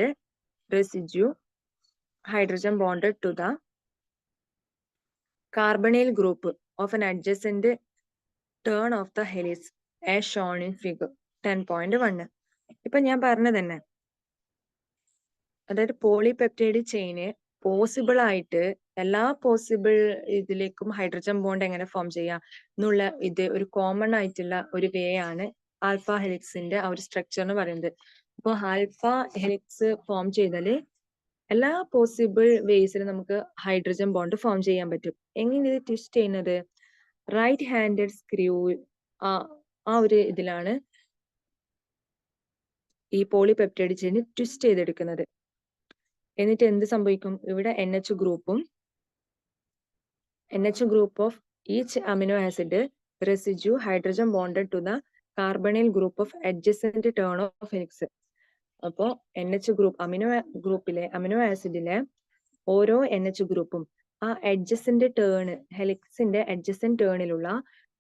residue hydrogen bonded to the carbonyl group of an adjacent turn of the helix as shown in figure 10.1. ഇപ്പൊ ഞാൻ പറഞ്ഞത് തന്നെ, അതായത് പോളിപെപ്റ്റൈഡ് ചെയിന് പോസിബിൾ ആയിട്ട് എല്ലാ പോസിബിൾ ഇതിലേക്കും ഹൈഡ്രജൻ ബോണ്ട് എങ്ങനെ ഫോം ചെയ്യാം എന്നുള്ള ഇത് ഒരു കോമൺ ആയിട്ടുള്ള ഒരു വേ ആണ് ആൽഫ ഹെലിക്സിന്റെ ആ ഒരു സ്ട്രക്ചർ എന്ന് പറയുന്നത്. അപ്പോൾ ആൽഫ ഹെലിക്സ് ഫോം ചെയ്താല് എല്ലാ പോസിബിൾ വേസിലും നമുക്ക് ഹൈഡ്രജൻ ബോണ്ട് ഫോം ചെയ്യാൻ പറ്റും. എങ്ങനെ ഇത് ട്വിസ്റ്റ് ചെയ്യുന്നത്? റൈറ്റ് ഹാൻഡഡ് സ്ക്രൂ ആ ഒരു ഇതിലാണ് ഈ പോളിപെപ്റ്റൈഡ് ചെയിൻ ട്വിസ്റ്റ് ചെയ്തെടുക്കുന്നത്. എന്നിട്ട് എന്ത് സംഭവിക്കും? ഇവിടെ NH group of each amino acid residue hydrogen bonded to the carbonyl group of adjacent turn of helix. അപ്പോൾ NH ഗ്രൂപ്പ് അമിനോ ആസിഡിലെ ഓരോ NH ഗ്രൂപ്പും ആ അഡ്ജസന്റ് ഹെലിക്സിന്റെ അഡ്ജസന്റ് ടേണിലുള്ള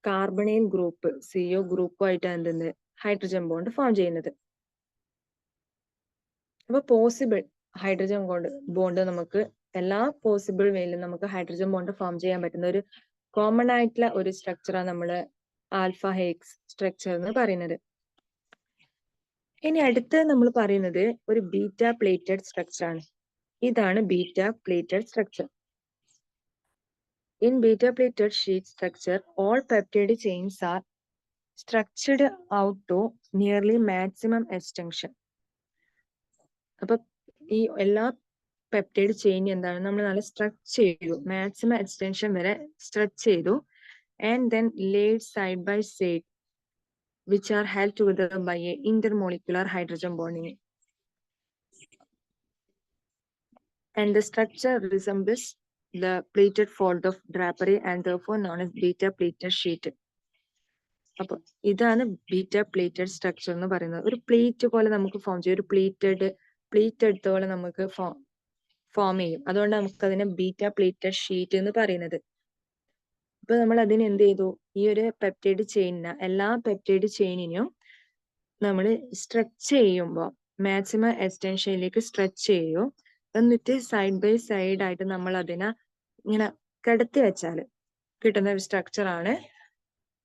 കാർബണൈൽ ഗ്രൂപ്പ് CO ഗ്രൂപ്പുമായിട്ടാണ് എന്തെന്ന് ഹൈഡ്രജൻ ബോണ്ട് ഫോം ചെയ്യുന്നത്. അപ്പൊ പോസിബിൾ ഹൈഡ്രജൻ ബോണ്ട് നമുക്ക് എല്ലാ പോസിബിൾ വേയിലും നമുക്ക് ഹൈഡ്രജൻ ബോണ്ട് ഫോം ചെയ്യാൻ പറ്റുന്ന ഒരു കോമൺ ആയിട്ടുള്ള ഒരു സ്ട്രക്ചറാണ് നമ്മള് ആൽഫ ഹെലിക്സ് സ്ട്രക്ചർ എന്ന് പറയുന്നത്. ഇനി അടുത്ത് നമ്മൾ പറയുന്നത് ഒരു ബീറ്റ പ്ലേറ്റഡ് സ്ട്രക്ചർ ആണ്. ഇതാണ് beta plated structure. In beta plated sheet structure, all peptide chains are structured out to nearly maximum extension. അപ്പൊ ഈ എല്ലാ പെപ്റ്റൈഡ് ചെയിൻ എന്താണ് നമ്മൾ നല്ല സ്ട്രക്ചർ ചെയ്തു, മാക്സിമം എക്സ്റ്റൻഷൻ വരെ സ്ട്രെച്ച് ചെയ്തു, and then laid side by side which are held together by a intermolecular hydrogen bonding. And the structure resembles the pleated fold of drapery and therefore known as beta plated sheet. അപ്പൊ ഇതാണ് ബീറ്റ പ്ലേറ്റഡ് സ്ട്രക്ചർ എന്ന് പറയുന്നത്. ഒരു പ്ലേറ്റ് പോലെ നമുക്ക് ഫോം ചെയ്യും, ഒരു പ്ലേറ്റ് എടുത്ത പോലെ നമുക്ക് ഫോം ചെയ്യും. അതുകൊണ്ട് നമുക്ക് അതിനെ ബീറ്റ പ്ലേറ്റഡ് ഷീറ്റ് എന്ന് പറയുന്നത്. ഇപ്പൊ നമ്മൾ അതിന് എന്ത് ചെയ്തു? ഈ ഒരു പെപ്റ്റൈഡ് ചെയിനിന് എല്ലാ പെപ്റ്റൈഡ് ചെയിനിനും നമ്മൾ സ്ട്രെച്ച് ചെയ്യുമ്പോൾ മാക്സിമം എക്സ്റ്റൻഷനിലേക്ക് സ്ട്രെച്ച് ചെയ്യും. എന്നിട്ട് സൈഡ് ബൈ സൈഡ് ആയിട്ട് നമ്മൾ അതിനെ ഇങ്ങനെ കിടത്തി വെച്ചാൽ കിട്ടുന്ന ഒരു സ്ട്രക്ചർ ആണ്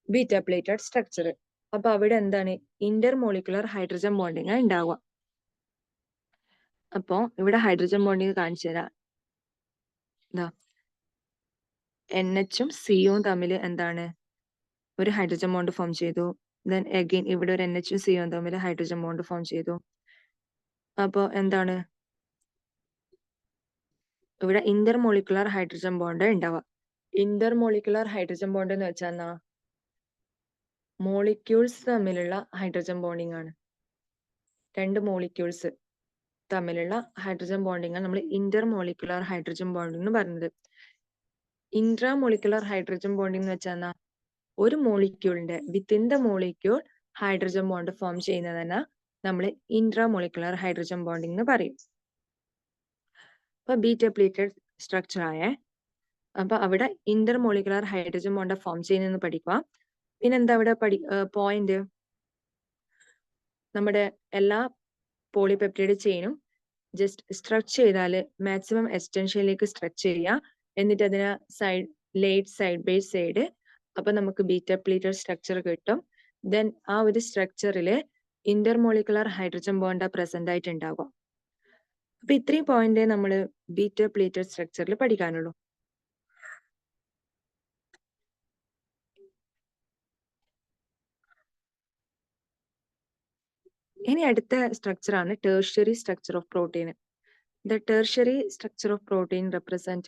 ബീറ്റ പ്ലേറ്റഡ് സ്ട്രക്ചർ. അപ്പൊ അവിടെ എന്താണ്? ഇന്റർമോളിക്കുലർ ഹൈഡ്രജൻ ബോണ്ടിങ് ഉണ്ടാവുക. അപ്പോ ഇവിടെ ഹൈഡ്രജൻ ബോണ്ടിങ് കാണിച്ചു തരാം. NHഉം CUം തമ്മിൽ എന്താണ്? ഒരു ഹൈഡ്രജൻ ബോണ്ട് ഫോം ചെയ്തു. ദെൻ അഗെയിൻ ഇവിടെ ഒരു NHഉം CUം തമ്മിൽ ഹൈഡ്രജൻ ബോണ്ട് ഫോം ചെയ്തു. അപ്പോ എന്താണ്? ഇവിടെ ഇന്റർമോളിക്കുലർ ഹൈഡ്രജൻ ബോണ്ട് ഉണ്ടാവുക. ഇന്റർമോളിക്കുലർ ഹൈഡ്രജൻ ബോണ്ട് എന്ന് വെച്ചാൽ എന്നാ? മോളിക്യൂൾസ് തമ്മിലുള്ള ഹൈഡ്രജൻ ബോണ്ടിങ് ആണ്. രണ്ട് മോളിക്യൂൾസ് തമ്മിലുള്ള ഹൈഡ്രജൻ ബോണ്ടിങ് നമ്മൾ ഇന്റർമോളിക്കുലർ ഹൈഡ്രജൻ ബോണ്ടിങ് എന്ന് പറയുന്നത്. ഇൻട്രാമോളിക്കുലർ ഹൈഡ്രജൻ ബോണ്ടിങ് എന്ന് വെച്ചാൽ എന്നാ? ഒരു മോളിക്യൂളിന്റെ within the molecule hydrogen bond form ചെയ്യുന്നതന്നെ നമ്മൾ ഇൻട്രാമോളിക്കുലർ ഹൈഡ്രജൻ ബോണ്ടിങ് എന്ന് പറയും. അപ്പൊ ബീറ്റ പ്ലേറ്റഡ് സ്ട്രക്ചർ ആയേ. അപ്പൊ അവിടെ ഇന്റർമോളിക്കുലർ ഹൈഡ്രജൻ ബോണ്ട് ഫോം ചെയ്യുന്നതെന്ന് പഠിക്കുക. പിന്നെന്താ അവിടെ പോയിന്റ്? നമ്മുടെ എല്ലാ പോളിപെപ്റ്റൈഡ് ചെയിനും ജസ്റ്റ് സ്ട്രെച്ച് ചെയ്താല് മാക്സിമം എക്സ്റ്റൻഷനിലേക്ക് സ്ട്രെച്ച് ചെയ്യുക, എന്നിട്ട് അതിനെ സൈഡ് ബൈ സൈഡ്, അപ്പൊ നമുക്ക് ബീറ്റ പ്ലേറ്റഡ് സ്ട്രക്ചർ കിട്ടും. ദെൻ ആ ഒരു സ്ട്രക്ചറിൽ ഇന്റർമോളിക്കുലർ ഹൈഡ്രജൻ ബോണ്ട് പ്രസന്റ് ആയിട്ട് ഉണ്ടാകും. അപ്പൊ ഇത്രയും പോയിന്റ് നമ്മൾ ബീറ്റ പ്ലേറ്റഡ് സ്ട്രക്ചറിൽ പഠിക്കാനുള്ളൂ. ഇനി അടുത്ത സ്ട്രക്ചർ ആണ് tertiary structure of protein. The tertiary structure of protein represent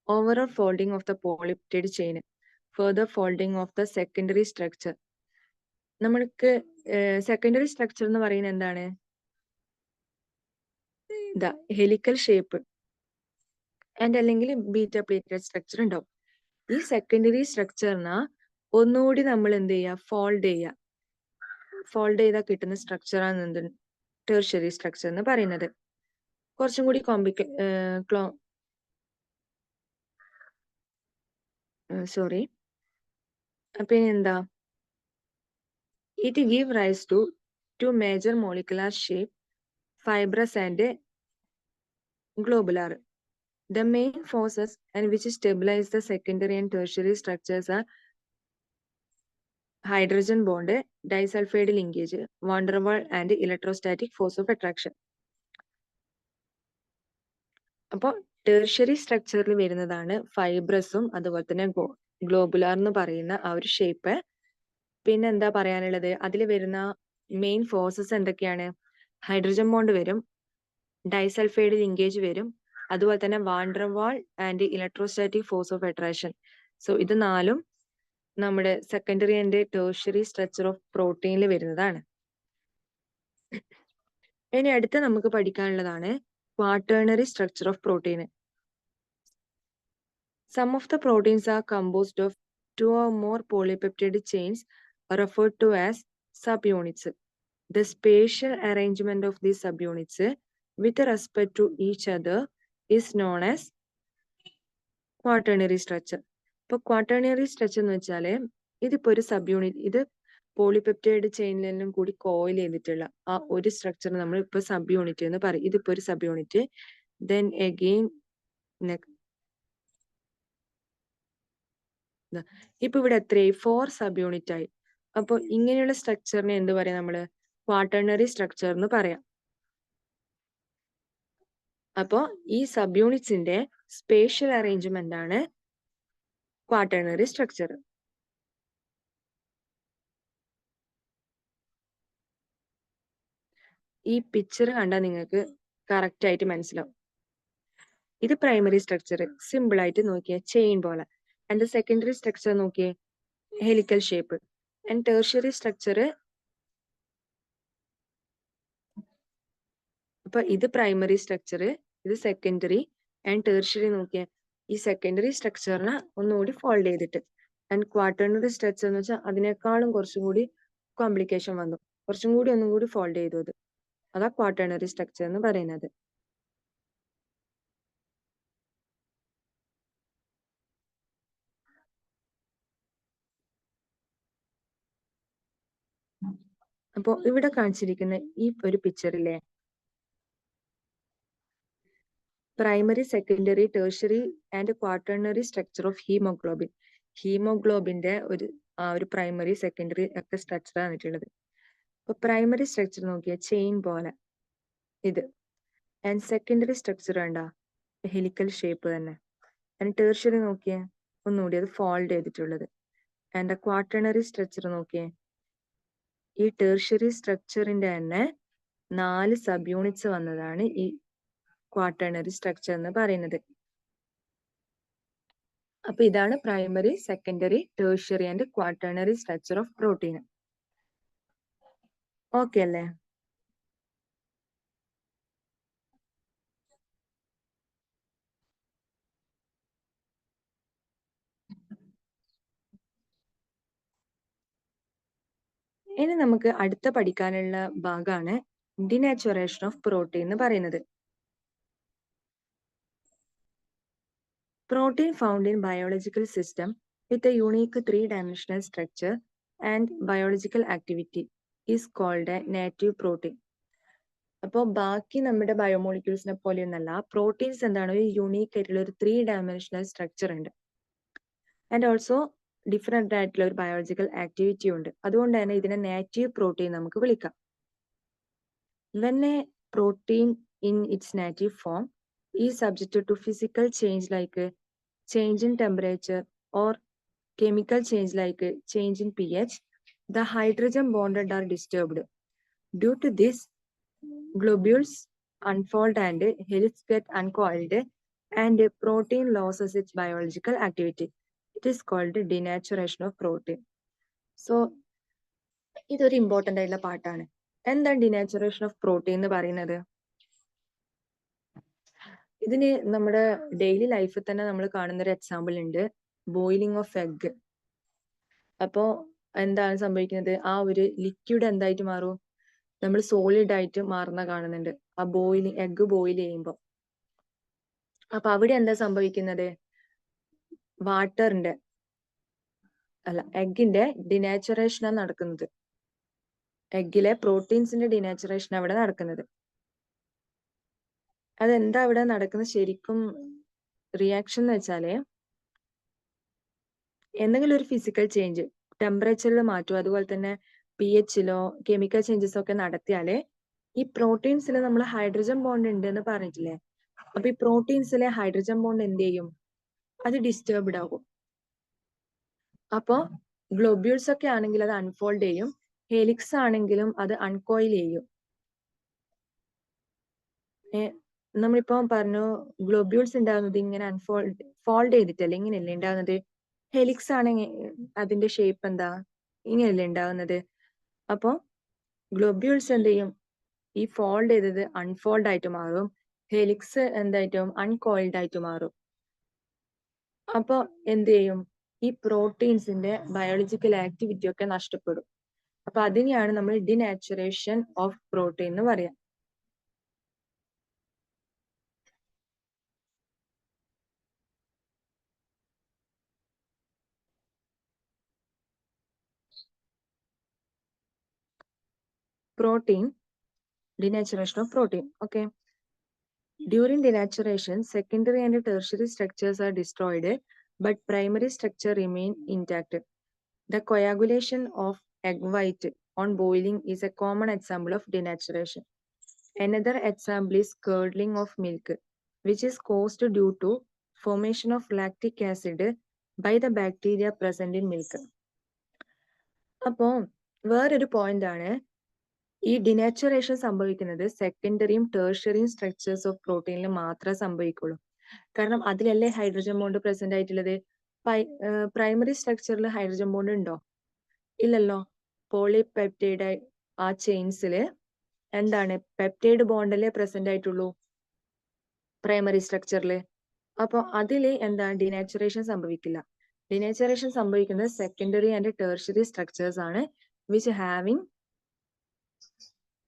Overall folding of the polypeptide chain, further folding of the secondary structure. നമ്മൾക്ക് സെക്കൻഡറി സ്ട്രക്ചർ എന്ന് പറയുന്നത് എന്താണ്? ഹെലിക്കൽ ഷേപ്പ് ആൻഡ് അല്ലെങ്കിൽ ബീറ്റ പ്ലേറ്റഡ് സ്ട്രക്ചർ ഉണ്ടാവും. ഈ സെക്കൻഡറി സ്ട്രക്ചറിന് ഒന്നുകൂടി നമ്മൾ എന്ത് ചെയ്യുക? ഫോൾഡ് ചെയ്താൽ കിട്ടുന്ന സ്ട്രക്ചറാണ് എന്ത് ടെർഷ്യറി സ്ട്രക്ചർ എന്ന് പറയുന്നത്. കുറച്ചും കൂടി പിന്നെ എന്താ? It give rise to two major molecular shape, fibrous and globular. The main forces and which stabilize the secondary and tertiary structures are hydrogen bond, disulfide linkage, van der Waal and electrostatic force of attraction. അപ്പോൾ ടെർഷ്യറി സ്ട്രക്ചറിൽ വരുന്നതാണ് ഫൈബ്രസും അതുപോലെ തന്നെ ഗ്ലോബുലാർ എന്ന് പറയുന്ന ആ ഒരു ഷേപ്പ്. പിന്നെ എന്താ പറയാനുള്ളത്? അതിൽ വരുന്ന മെയിൻ ഫോഴ്സസ് എന്തൊക്കെയാണ്? ഹൈഡ്രജൻ ബോണ്ട് വരും, ഡൈസൾഫൈഡ് ലിങ്കേജ് വരും, അതുപോലെ തന്നെ van der Waal and electrostatic force of attraction. So ഇത് നാലും നമ്മുടെ secondary and tertiary structure of പ്രോട്ടീനിൽ വരുന്നതാണ്. ഇനി അടുത്ത നമുക്ക് പഠിക്കാനുള്ളതാണ് quaternary structure of protein. Some of the proteins are composed of 2 or more polypeptide chains referred to as subunits. The spatial arrangement of these subunits with respect to each other is known as quaternary structure. ഇപ്പോൾ ക്വാട്ടേണറി സ്ട്രക്ചർ എന്ന് വെച്ചാൽ ഇതിപ്പോ ഒരു സബ് യൂണിറ്റ്, ഇത് പോളിപെപ്റ്റൈഡ് ചെയിനിലെല്ലാം കൂടി കോയിൽ ചെയ്തിട്ടുള്ള ആ ഒരു സ്ട്രക്ചർ നമ്മൾ ഇപ്പൊ സബ് യൂണിറ്റ് എന്ന് പറയും. ഇതിപ്പോ ഒരു സബ് യൂണിറ്റ്. ദെൻ അഗെയിൻ ഇപ്പൊ ഇവിടെ എത്രയായി? 4 സബ് യൂണിറ്റ് ആയി. അപ്പൊ ഇങ്ങനെയുള്ള സ്ട്രക്ചറിനെ എന്ത് പറയാം? നമ്മള് ക്വാട്ടേണറി സ്ട്രക്ചർ എന്ന് പറയാം. അപ്പോ ഈ സബ് യൂണിറ്റ്സിന്റെ സ്പേഷ്യൽ അറേഞ്ച്മെന്റ് ആണ് ക്വാട്ടേണറി സ്ട്രക്ചർ. ഈ പിക്ചർ കണ്ടാൽ നിങ്ങൾക്ക് കറക്റ്റ് ആയിട്ട് മനസ്സിലാവും. ഇത് പ്രൈമറി സ്ട്രക്ചർ, സിമ്പിൾ ആയിട്ട് നോക്കിയേ, ചെയിൻ പോലെ. ആൻഡ് സെക്കൻഡറി സ്ട്രക്ചർ നോക്കിയേ, helical shape. And tertiary structure, അപ്പൊ ഇത് പ്രൈമറി സ്ട്രക്ചർ, ഇത് സെക്കൻഡറി. ആൻഡ് ടെർഷ്യറി നോക്കിയേ, ഈ സെക്കൻഡറി സ്ട്രക്ചറിനെ ഒന്നുകൂടി ഫോൾഡ് ചെയ്തിട്ട്. ആൻഡ് ക്വാട്ടേണറി സ്ട്രക്ചർ എന്ന് വെച്ചാൽ അതിനേക്കാളും കുറച്ചും കൂടി കോംപ്ലിക്കേഷൻ വന്നു, കുറച്ചും കൂടി ഒന്നും കൂടി ഫോൾഡ് ചെയ്തു. അത് അതാ ക്വാട്ടേണറി സ്ട്രക്ചർ എന്ന് പറയുന്നത്. അപ്പോ ഇവിടെ കാണിച്ചിരിക്കുന്ന ഈ ഒരു പിക്ചറിലെ primary, secondary, tertiary and quaternary structure of haemoglobin. ഹീമോഗ്ലോബിന്റെ ഒരു പ്രൈമറി, സെക്കൻഡറി ഒക്കെ സ്ട്രക്ചർ ആണിട്ടുള്ളത്. അപ്പൊ പ്രൈമറി സ്ട്രക്ചർ നോക്കിയ ചെയിൻ പോലെ ഇത്. ആൻഡ് സെക്കൻഡറി സ്ട്രക്ചർ വേണ്ട ഹെലിക്കൽ ഷേപ്പ് തന്നെ. ആൻഡ് ടെർഷ്യറി നോക്കിയേ, ഒന്നുകൂടി അത് ഫോൾഡ് ചെയ്തിട്ടുള്ളത്. ആൻഡ് ക്വാട്ടേണറി സ്ട്രക്ചർ നോക്കിയേ, ഈ ടെർഷ്യറി സ്ട്രക്ചറിന്റെ തന്നെ 4 സബ് യൂണിറ്റ്സ് വന്നതാണ് ഈ ക്വാട്ടേണറി സ്ട്രക്ചർ എന്ന് പറയുന്നത്. അപ്പൊ ഇതാണ് primary, secondary, tertiary and quaternary structure of protein. Okay അല്ലേ? ഇനി നമുക്ക് അടുത്ത പഠിക്കാനുള്ള ഭാഗമാണ് ഡിനാച്ചുറേഷൻ ഓഫ് പ്രോട്ടീൻ എന്ന് പറയുന്നത്. Protein found in biological system with a unique 3-dimensional structure and biological activity is called a native protein. അപ്പോൾ ബാക്കി നമ്മുടെ ബയോമോളിക്യൂൾസിനെ പോലെയൊന്നല്ല, പ്രോട്ടീൻസ് എന്താണ്, ഒരു യൂണീക്ക് ആയിട്ടുള്ള ഒരു 3-dimensional സ്ട്രക്ചർ ഉണ്ട്. ആൻഡ് ഓൾസോ ഡിഫറെന്റ് ആയിട്ടുള്ള ഒരു ബയോളജിക്കൽ ആക്ടിവിറ്റി ഉണ്ട്. അതുകൊണ്ട് തന്നെ ഇതിനെ നാറ്റീവ് പ്രോട്ടീൻ നമുക്ക് വിളിക്കാം. When a protein in its native form is subjected to physical change like change in temperature or chemical change like change in pH, the hydrogen bonded are disturbed. Due to this, globules unfold and helix get uncoiled, and protein loses its biological activity. It is called denaturation of protein. So ഇതൊരു ഇമ്പോർട്ടൻ്റ് ആയിട്ടുള്ള പാർട്ടാണ്. എന്താണ് ഡിനാച്ചുറേഷൻ ഓഫ് പ്രോട്ടീൻ എന്ന് പറയുന്നത്? ഇതിന് നമ്മുടെ ഡെയിലി ലൈഫിൽ തന്നെ നമ്മൾ കാണുന്ന ഒരു എക്സാമ്പിൾ ഉണ്ട്, ബോയിലിംഗ് ഓഫ് എഗ്. അപ്പോൾ എന്താണ് സംഭവിക്കുന്നത്? ആ ഒരു ലിക്വിഡ് എന്തായിട്ട് മാറും? നമ്മൾ സോളിഡ് ആയിട്ട് മാറുന്ന കാണുന്നുണ്ട് ആ എഗ് ബോയിൽ ചെയ്യുമ്പോൾ. അപ്പൊ അവിടെ എന്താ സംഭവിക്കുന്നത്? എഗിന്റെ ഡിനാച്ചുറേഷനാണ് നടക്കുന്നത്. എഗിലെ പ്രോട്ടീൻസിന്റെ ഡിനാച്ചുറേഷൻ അവിടെ നടക്കുന്നത്. അതെന്താ അവിടെ നടക്കുന്നത് ശരിക്കും? റിയാക്ഷൻ എന്ന് വെച്ചാല് എന്തെങ്കിലും ഒരു ഫിസിക്കൽ ചേഞ്ച്, ടെമ്പറേച്ചറിൽ മാറ്റം, അതുപോലെ തന്നെ pHലോ കെമിക്കൽ ചേഞ്ചസ് ഒക്കെ നടത്തിയാല് ഈ പ്രോട്ടീൻസിൽ നമ്മൾ ഹൈഡ്രജൻ ബോണ്ട് ഉണ്ട് എന്ന് പറഞ്ഞിട്ടില്ലേ? അപ്പൊ ഈ പ്രോട്ടീൻസിലെ ഹൈഡ്രജൻ ബോണ്ട് എന്ത് ചെയ്യും? അത് ഡിസ്റ്റർബ്ഡ് ആകും. അപ്പോ ഗ്ലോബ്യൂൾസ് ഒക്കെ ആണെങ്കിൽ അത് അൺഫോൾഡ് ചെയ്യും, ഹെലിക്സ് ആണെങ്കിലും അത് അൺകോയിൽ ചെയ്യും. നമ്മളിപ്പോ പറഞ്ഞു ഗ്ലോബ്യൂൾസ് ഉണ്ടാകുന്നത് ഇങ്ങനെ ഫോൾഡ് ചെയ്തിട്ടല്ലേ, ഇങ്ങനെയല്ലേ ഉണ്ടാകുന്നത്? ഹെലിക്സ് ആണെങ്കിൽ അതിന്റെ ഷേപ്പ് എന്താ? ഇങ്ങനെയല്ലേ ഉണ്ടാകുന്നത്? അപ്പോ ഗ്ലോബ്യൂൾസ് എന്ത് ചെയ്യും? ഈ ഫോൾഡ് ചെയ്തത് അൺഫോൾഡ് ആയിട്ട് മാറും, ഹെലിക്സ് എന്തായിട്ടും അൺകോയിൽഡ് ആയിട്ട് മാറും. അപ്പൊ എന്ത് ചെയ്യും? ഈ പ്രോട്ടീൻസിന്റെ ബയോളജിക്കൽ ആക്ടിവിറ്റി ഒക്കെ നഷ്ടപ്പെടും. അപ്പൊ അതിനെയാണ് നമ്മൾ ഡിനാച്ചുറേഷൻ ഓഫ് പ്രോട്ടീൻ എന്ന് പറയാം. Protein, denaturation of protein. Okay. During denaturation, secondary and tertiary structures are destroyed, but primary structure remain intact. The coagulation of egg white on boiling is a common example of denaturation. Another example is curdling of milk, which is caused due to formation of lactic acid by the bacteria present in milk. അപ്പോൾ വേറൊരു പോയിന്റ് ആണ്, ഈ ഡിനാച്ചുറേഷൻ സംഭവിക്കുന്നത് സെക്കൻഡറിയും ടേർഷ്യറിയും സ്ട്രക്ചേഴ്സ് ഓഫ് പ്രോട്ടീനിൽ മാത്രമേ സംഭവിക്കുള്ളൂ. കാരണം അതിലല്ലേ ഹൈഡ്രജൻ ബോണ്ട് പ്രസന്റ് ആയിട്ടുള്ളത്. പ്രൈമറി സ്ട്രക്ചറിൽ ഹൈഡ്രജൻ ബോണ്ട് ഉണ്ടോ? ഇല്ലല്ലോ. പോളിപെപ്റ്റൈഡ് ആ ചെയിൻസില് എന്താണ് പെപ്റ്റൈഡ് ബോണ്ടല്ലേ പ്രസന്റ് ആയിട്ടുള്ളൂ പ്രൈമറി സ്ട്രക്ചറിൽ. അപ്പൊ അതില് എന്താണ് ഡിനാച്ചുറേഷൻ സംഭവിക്കില്ല. ഡിനാച്ചുറേഷൻ സംഭവിക്കുന്നത് സെക്കൻഡറി ആൻഡ് ടേർഷ്യറി സ്ട്രക്ചേഴ്സ് ആണ്, വിച്ച് ഹാവിങ്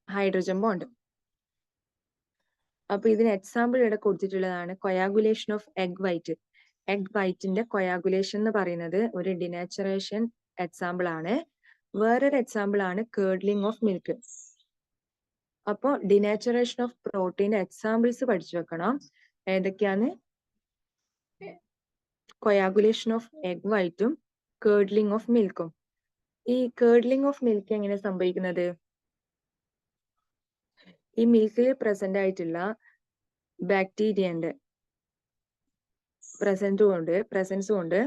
ഹൈഡ്രജൻ ബോണ്ട്. അപ്പൊ ഇതിന് എക്സാമ്പിൾ ഇവിടെ കൊടുത്തിട്ടുള്ളതാണ് coagulation of egg white. Egg വൈറ്റിന്റെ കൊയാഗുലേഷൻ എന്ന് പറയുന്നത് ഒരു ഡിനാച്ചുറേഷൻ എക്സാമ്പിൾ ആണ്. വേറൊരു എക്സാമ്പിൾ ആണ് കേർഡ്ലിംഗ് ഓഫ് മിൽക്ക്. അപ്പൊ ഡിനാച്ചുറേഷൻ ഓഫ് പ്രോട്ടീന്റെ എക്സാമ്പിൾസ് പഠിച്ചു വെക്കണം. ഏതൊക്കെയാണ്? കൊയാഗുലേഷൻ ഓഫ് എഗ് വൈറ്റും കേർഡ്ലിംഗ് ഓഫ് മിൽക്കും. ഈ കേർഡ്ലിംഗ് ഓഫ് മിൽക്ക് എങ്ങനെ സംഭവിക്കുന്നത്? ഈ മിൽക്കിൽ പ്രസന്റ് ആയിട്ടുള്ള ബാക്ടീരിയന്റെ പ്രസൻസ് കൊണ്ട്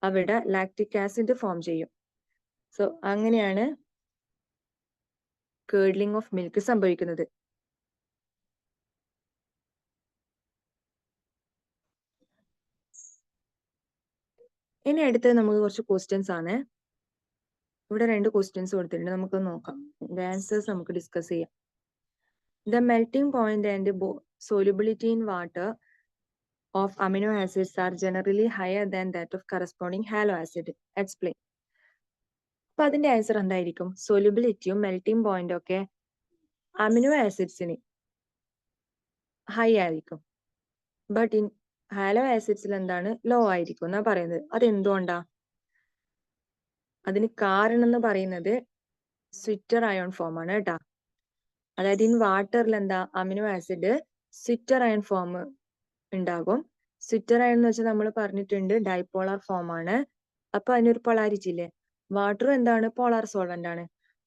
അവിടെ ലാക്റ്റിക് ആസിഡ് ഫോം ചെയ്യും. സോ അങ്ങനെയാണ് കേർഡ്ലിംഗ് ഓഫ് മിൽക്ക് സംഭവിക്കുന്നത്. ഇനി അടുത്തത് നമുക്ക് കുറച്ച് ക്വസ്റ്റ്യൻസ് ആണ്. ഇവിടെ 2 ക്വസ്റ്റ്യൻസ് കൊടുത്തിട്ടുണ്ട്, നമുക്ക് നോക്കാം. ആൻസേഴ്സ് നമുക്ക് ഡിസ്കസ് ചെയ്യാം. The melting point and solubility in water of amino acids are generally higher than that of corresponding halo acid. Explain. അപ്പൊ അതിന്റെ ആൻസർ എന്തായിരിക്കും? സൊല്യൂബിലിറ്റിയും മെൽറ്റിംഗ് പോയിന്റും ഒക്കെ അമിനോ ആസിഡ്സിന് ഹൈ ആയിരിക്കും, ബട്ട് ഇൻ ഹാലോ ആസിഡ്സിൽ എന്താണ് ലോ ആയിരിക്കും എന്നാ പറയുന്നത്. അതെന്തുകൊണ്ടാ? അതിന് കാരണം എന്ന് പറയുന്നത് സ്വിറ്റർ അയോൺ ഫോം ആണ് കേട്ടാ. അതായത് ഇൻ വാട്ടറിൽ എന്താ അമിനോ ആസിഡ് സ്വിറ്റർ അയൺ ഫോം ഉണ്ടാകും. സ്വിറ്റർ അയൺ എന്ന് വെച്ചാൽ നമ്മൾ പറഞ്ഞിട്ടുണ്ട് ഡൈപോളാർ ഫോം ആണ്. അപ്പൊ അതിനൊരു പൊളാരിറ്റി ഇല്ലേ? വാട്ടറും എന്താണ്? പോളാർ സോൾവെന്റ് ആണ്.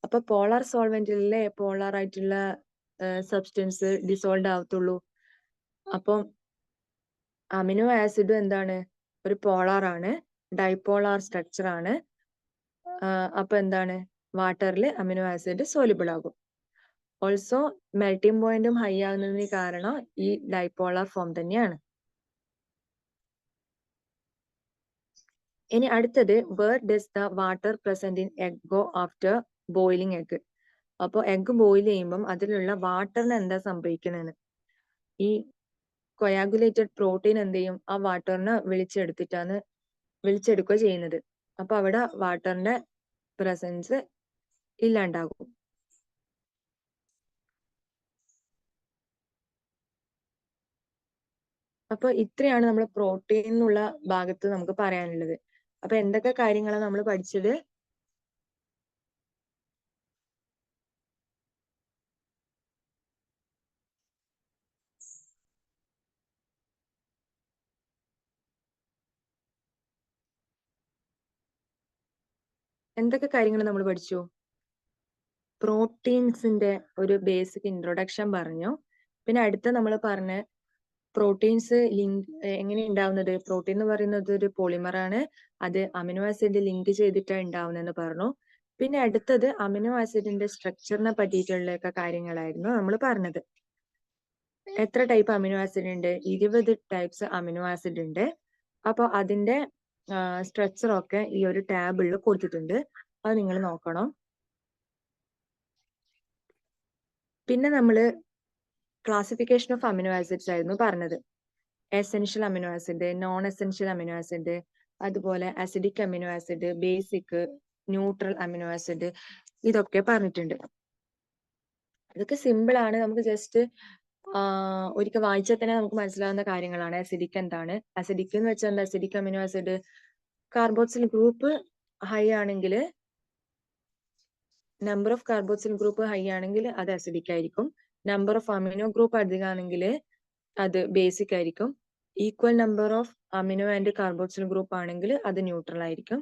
അപ്പൊ പോളാർ സോൾവെന്റിലെ പോളാർ ആയിട്ടുള്ള സബ്സ്റ്റൻസ് ഡിസോൾവ് ആവത്തുള്ളൂ. അപ്പം അമിനോ ആസിഡും എന്താണ്? ഒരു പോളാർ ആണ്, ഡൈപോളാർ സ്ട്രക്ചർ ആണ്. അപ്പൊ എന്താണ്? വാട്ടറിൽ അമിനോ ആസിഡ് സോലിബിൾ ആകും. ഓൾസോ മെൽറ്റിംഗ് പോയിന്റും ഹൈ ആകുന്നതിന് കാരണം ഈ ഡൈപോളാർ ഫോം തന്നെയാണ്. ഇനി അടുത്തത് where does the water present in egg go after boiling egg. അപ്പോൾ എഗ് ബോയിൽ ചെയ്യുമ്പം അതിലുള്ള വാട്ടറിന് എന്താ സംഭവിക്കണെന്ന്. ഈ കൊയാഗുലേറ്റഡ് പ്രോട്ടീൻ എന്ത് ചെയ്യും, ആ വാട്ടറിനെ വിളിച്ചെടുക്കുക ചെയ്യുന്നത്. അപ്പൊ അവിടെ വാട്ടറിന്റെ പ്രസൻസ് ഇല്ലാണ്ടാകും. അപ്പൊ ഇത്രയാണ് നമ്മൾ പ്രോട്ടീൻ എന്നുള്ള ഭാഗത്ത് നമുക്ക് പറയാനുള്ളത്. അപ്പൊ എന്തൊക്കെ കാര്യങ്ങളാണ് നമ്മൾ പഠിച്ചത്? എന്തൊക്കെ കാര്യങ്ങൾ നമ്മൾ പഠിച്ചു? പ്രോട്ടീൻസിന്റെ ഒരു ബേസിക് ഇൻട്രൊഡക്ഷൻ പറഞ്ഞു. പിന്നെ അടുത്ത നമ്മൾ പറഞ്ഞ പ്രോട്ടീൻസ് എങ്ങനെ ഉണ്ടാവുന്നത്? പ്രോട്ടീൻ എന്ന് പറയുന്നത് ഒരു പോളിമർ ആണ്, അത് അമിനോ ആസിഡ് ലിങ്ക് ചെയ്തിട്ടാണ് ഉണ്ടാവുന്നതെന്ന് പറഞ്ഞു. പിന്നെ അടുത്തത് അമിനോ ആസിഡിന്റെ സ്ട്രക്ചറിനെ പറ്റിയിട്ടുള്ള കാര്യങ്ങളായിരുന്നു നമ്മൾ പറഞ്ഞത്. എത്ര ടൈപ്പ് അമിനോ ആസിഡ് ഉണ്ട്? 20 ടൈപ്സ് അമിനോ ആസിഡ് ഉണ്ട്. അപ്പോൾ അതിന്റെ സ്ട്രക്ചർ ഒക്കെ ഈ ഒരു ടാബിളിൽ കൊടുത്തിട്ടുണ്ട്, അത് നിങ്ങൾ നോക്കണം. പിന്നെ നമ്മൾ ക്ലാസിഫിക്കേഷൻ ഓഫ് അമിനോ ആസിഡ്സ് ആയിരുന്നു പറഞ്ഞത്. Essential amino acid, non essential amino acid, അതുപോലെ acidic amino acid, basic, neutral amino acid, ഇതൊക്കെ പറഞ്ഞിട്ടുണ്ട്. ഇതൊക്കെ സിമ്പിൾ ആണ്, നമുക്ക് ജസ്റ്റ് ഒരിക്കൽ വായിച്ചാൽ തന്നെ നമുക്ക് മനസ്സിലാവുന്ന കാര്യങ്ങളാണ്. അസിഡിക് എന്താണ്? അസിഡിക് എന്ന് വെച്ചാൽ എന്താ? Acidic amino acid carboxyl group high ആണെങ്കിൽ, number of carboxyl group high ആണെങ്കിൽ അത് അസിഡിക് ആയിരിക്കും. നമ്പർ ഓഫ് അമിനോ ഗ്രൂപ്പ് അധികമാണെങ്കിൽ അത് ബേസിക് ആയിരിക്കും. Equal number of amino and carboxyl group ആണെങ്കിൽ അത് ന്യൂട്രൽ ആയിരിക്കും.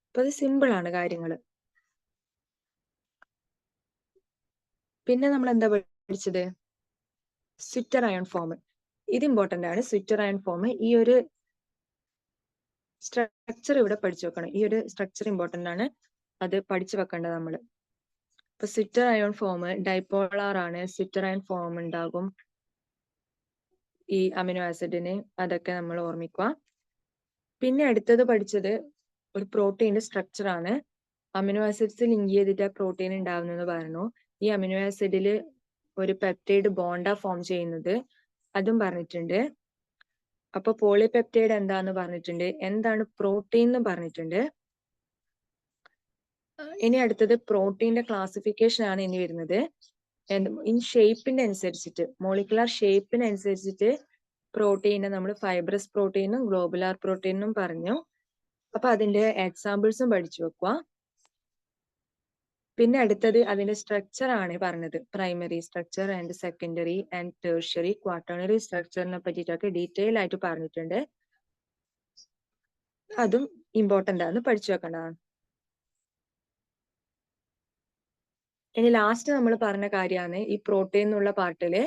അപ്പൊ അത് സിമ്പിൾ ആണ് കാര്യങ്ങൾ. പിന്നെ നമ്മൾ എന്താ പഠിച്ചത്? സ്വിറ്റർ അയൺ ഫോം. ഇത് ഇമ്പോർട്ടന്റ് ആണ്. സ്വിറ്റർ അയൺ ഫോം, ഈ ഒരു സ്ട്രക്ചർ ഇവിടെ പഠിച്ചു വെക്കണം. ഈ ഒരു സ്ട്രക്ചർ ഇമ്പോർട്ടന്റ് ആണ്, അത് പഠിച്ചു വെക്കേണ്ടത് നമ്മൾ. ഇപ്പൊ സ്വിറ്റർ അയൺ ഫോം ഡൈപോളാർ ആണ്. സ്വിറ്റർ അയൺ ഫോം ഉണ്ടാകും ഈ അമിനോ ആസിഡിന്, അതൊക്കെ നമ്മൾ ഓർമ്മിക്കുക. പിന്നെ അടുത്തത് പഠിച്ചത് ഒരു പ്രോട്ടീന്റെ സ്ട്രക്ചർ ആണ്. അമിനോ ആസിഡ്സ് ലിങ്ക് ചെയ്തിട്ട് പ്രോട്ടീൻ ഉണ്ടാവുന്നെന്ന് പറഞ്ഞു. ഈ അമിനോ ആസിഡിൽ ഒരു പെപ്റ്റൈഡ് ബോണ്ടാ ഫോം ചെയ്യുന്നത്, അതും പറഞ്ഞിട്ടുണ്ട്. അപ്പൊ പോളിപെപ്റ്റൈഡ് എന്താന്ന് പറഞ്ഞിട്ടുണ്ട്. എന്താണ് പ്രോട്ടീൻ എന്ന് പറഞ്ഞിട്ടുണ്ട്. ഇനി അടുത്തത് പ്രോട്ടീന്റെ ക്ലാസിഫിക്കേഷൻ ആണ് ഇനി വരുന്നത്. ഇൻ ഷേപ്പിന്റെ അനുസരിച്ചിട്ട്, മോളിക്കുലർ ഷേപ്പിനനുസരിച്ചിട്ട് പ്രോട്ടീനെ നമ്മൾ ഫൈബ്രസ് പ്രോട്ടീനും ഗ്ലോബുലാർ പ്രോട്ടീനും പറഞ്ഞു. അപ്പൊ അതിന്റെ എക്സാമ്പിൾസും പഠിച്ചു വെക്കുക. പിന്നെ അടുത്തത് അതിന്റെ സ്ട്രക്ചർ ആണ് പറഞ്ഞത്. Primary structure and secondary and tertiary quaternary സ്ട്രക്ചറിനെ പറ്റിയിട്ടൊക്കെ ഡീറ്റെയിൽ ആയിട്ട് പറഞ്ഞിട്ടുണ്ട്. അതും ഇമ്പോർട്ടന്റ് ആണ്, പഠിച്ചു വെക്കേണ്ടതാണ്. ഇനി ലാസ്റ്റ് നമ്മൾ പറഞ്ഞ കാര്യമാണ് ഈ പ്രോട്ടീൻ എന്നുള്ള പാർട്ടില്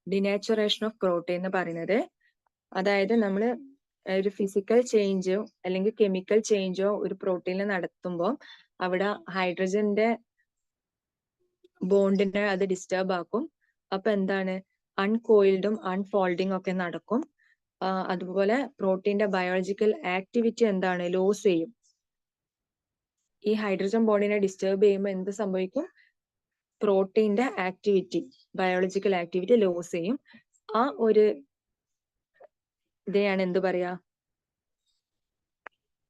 ഡിനാച്ചുറേഷൻ ഓഫ് പ്രോട്ടീൻ എന്ന് പറയുന്നത്. അതായത് നമ്മൾ ഒരു ഫിസിക്കൽ ചേഞ്ചോ അല്ലെങ്കിൽ കെമിക്കൽ ചേഞ്ചോ ഒരു പ്രോട്ടീനിൽ നടത്തുമ്പോൾ അവിടെ ഹൈഡ്രജന്റെ ബോണ്ടിനെ അത് ഡിസ്റ്റർബ് ആക്കും. അപ്പൊ എന്താണ്? അൺകോയിൽഡും അൺഫോൾഡിങ് ഒക്കെ നടക്കും. അതുപോലെ പ്രോട്ടീന്റെ ബയോളജിക്കൽ ആക്ടിവിറ്റി എന്താണ്? ലോസ് ചെയ്യും. ഈ ഹൈഡ്രജൻ ബോണ്ടിനെ ഡിസ്റ്റർബ് ചെയ്യുമ്പോൾ എന്ത് സംഭവിക്കും? പ്രോട്ടീന്റെ ആക്ടിവിറ്റി, ബയോളജിക്കൽ ആക്ടിവിറ്റി ലോസ് ചെയ്യും. ആ ഒരു ഇതെയാണ് എന്ത് പറയാ?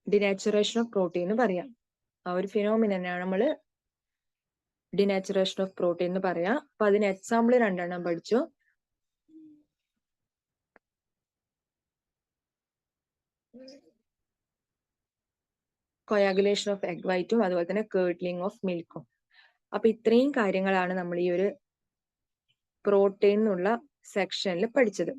ഡിനാച്ചുറേഷൻ ഓഫ് പ്രോട്ടീൻ എന്ന് പറയാം. ആ ഒരു ഫിനോമിനാണ് നമ്മള് ഡിനാച്ചുറേഷൻ ഓഫ് പ്രോട്ടീൻ എന്ന് പറയാം. അപ്പൊ അതിന് എക്സാമ്പിൾ 2 പഠിച്ചു. കൊയാഗുലേഷൻ ഓഫ് എഗ് വൈറ്റും അതുപോലെ തന്നെ കേർഡ്ലിംഗ് ഓഫ് മിൽക്കും. അപ്പൊ ഇത്രയും കാര്യങ്ങളാണ് നമ്മൾ ഈ ഒരു പ്രോട്ടീൻ എന്നുള്ള സെക്ഷനിൽ പഠിച്ചത്.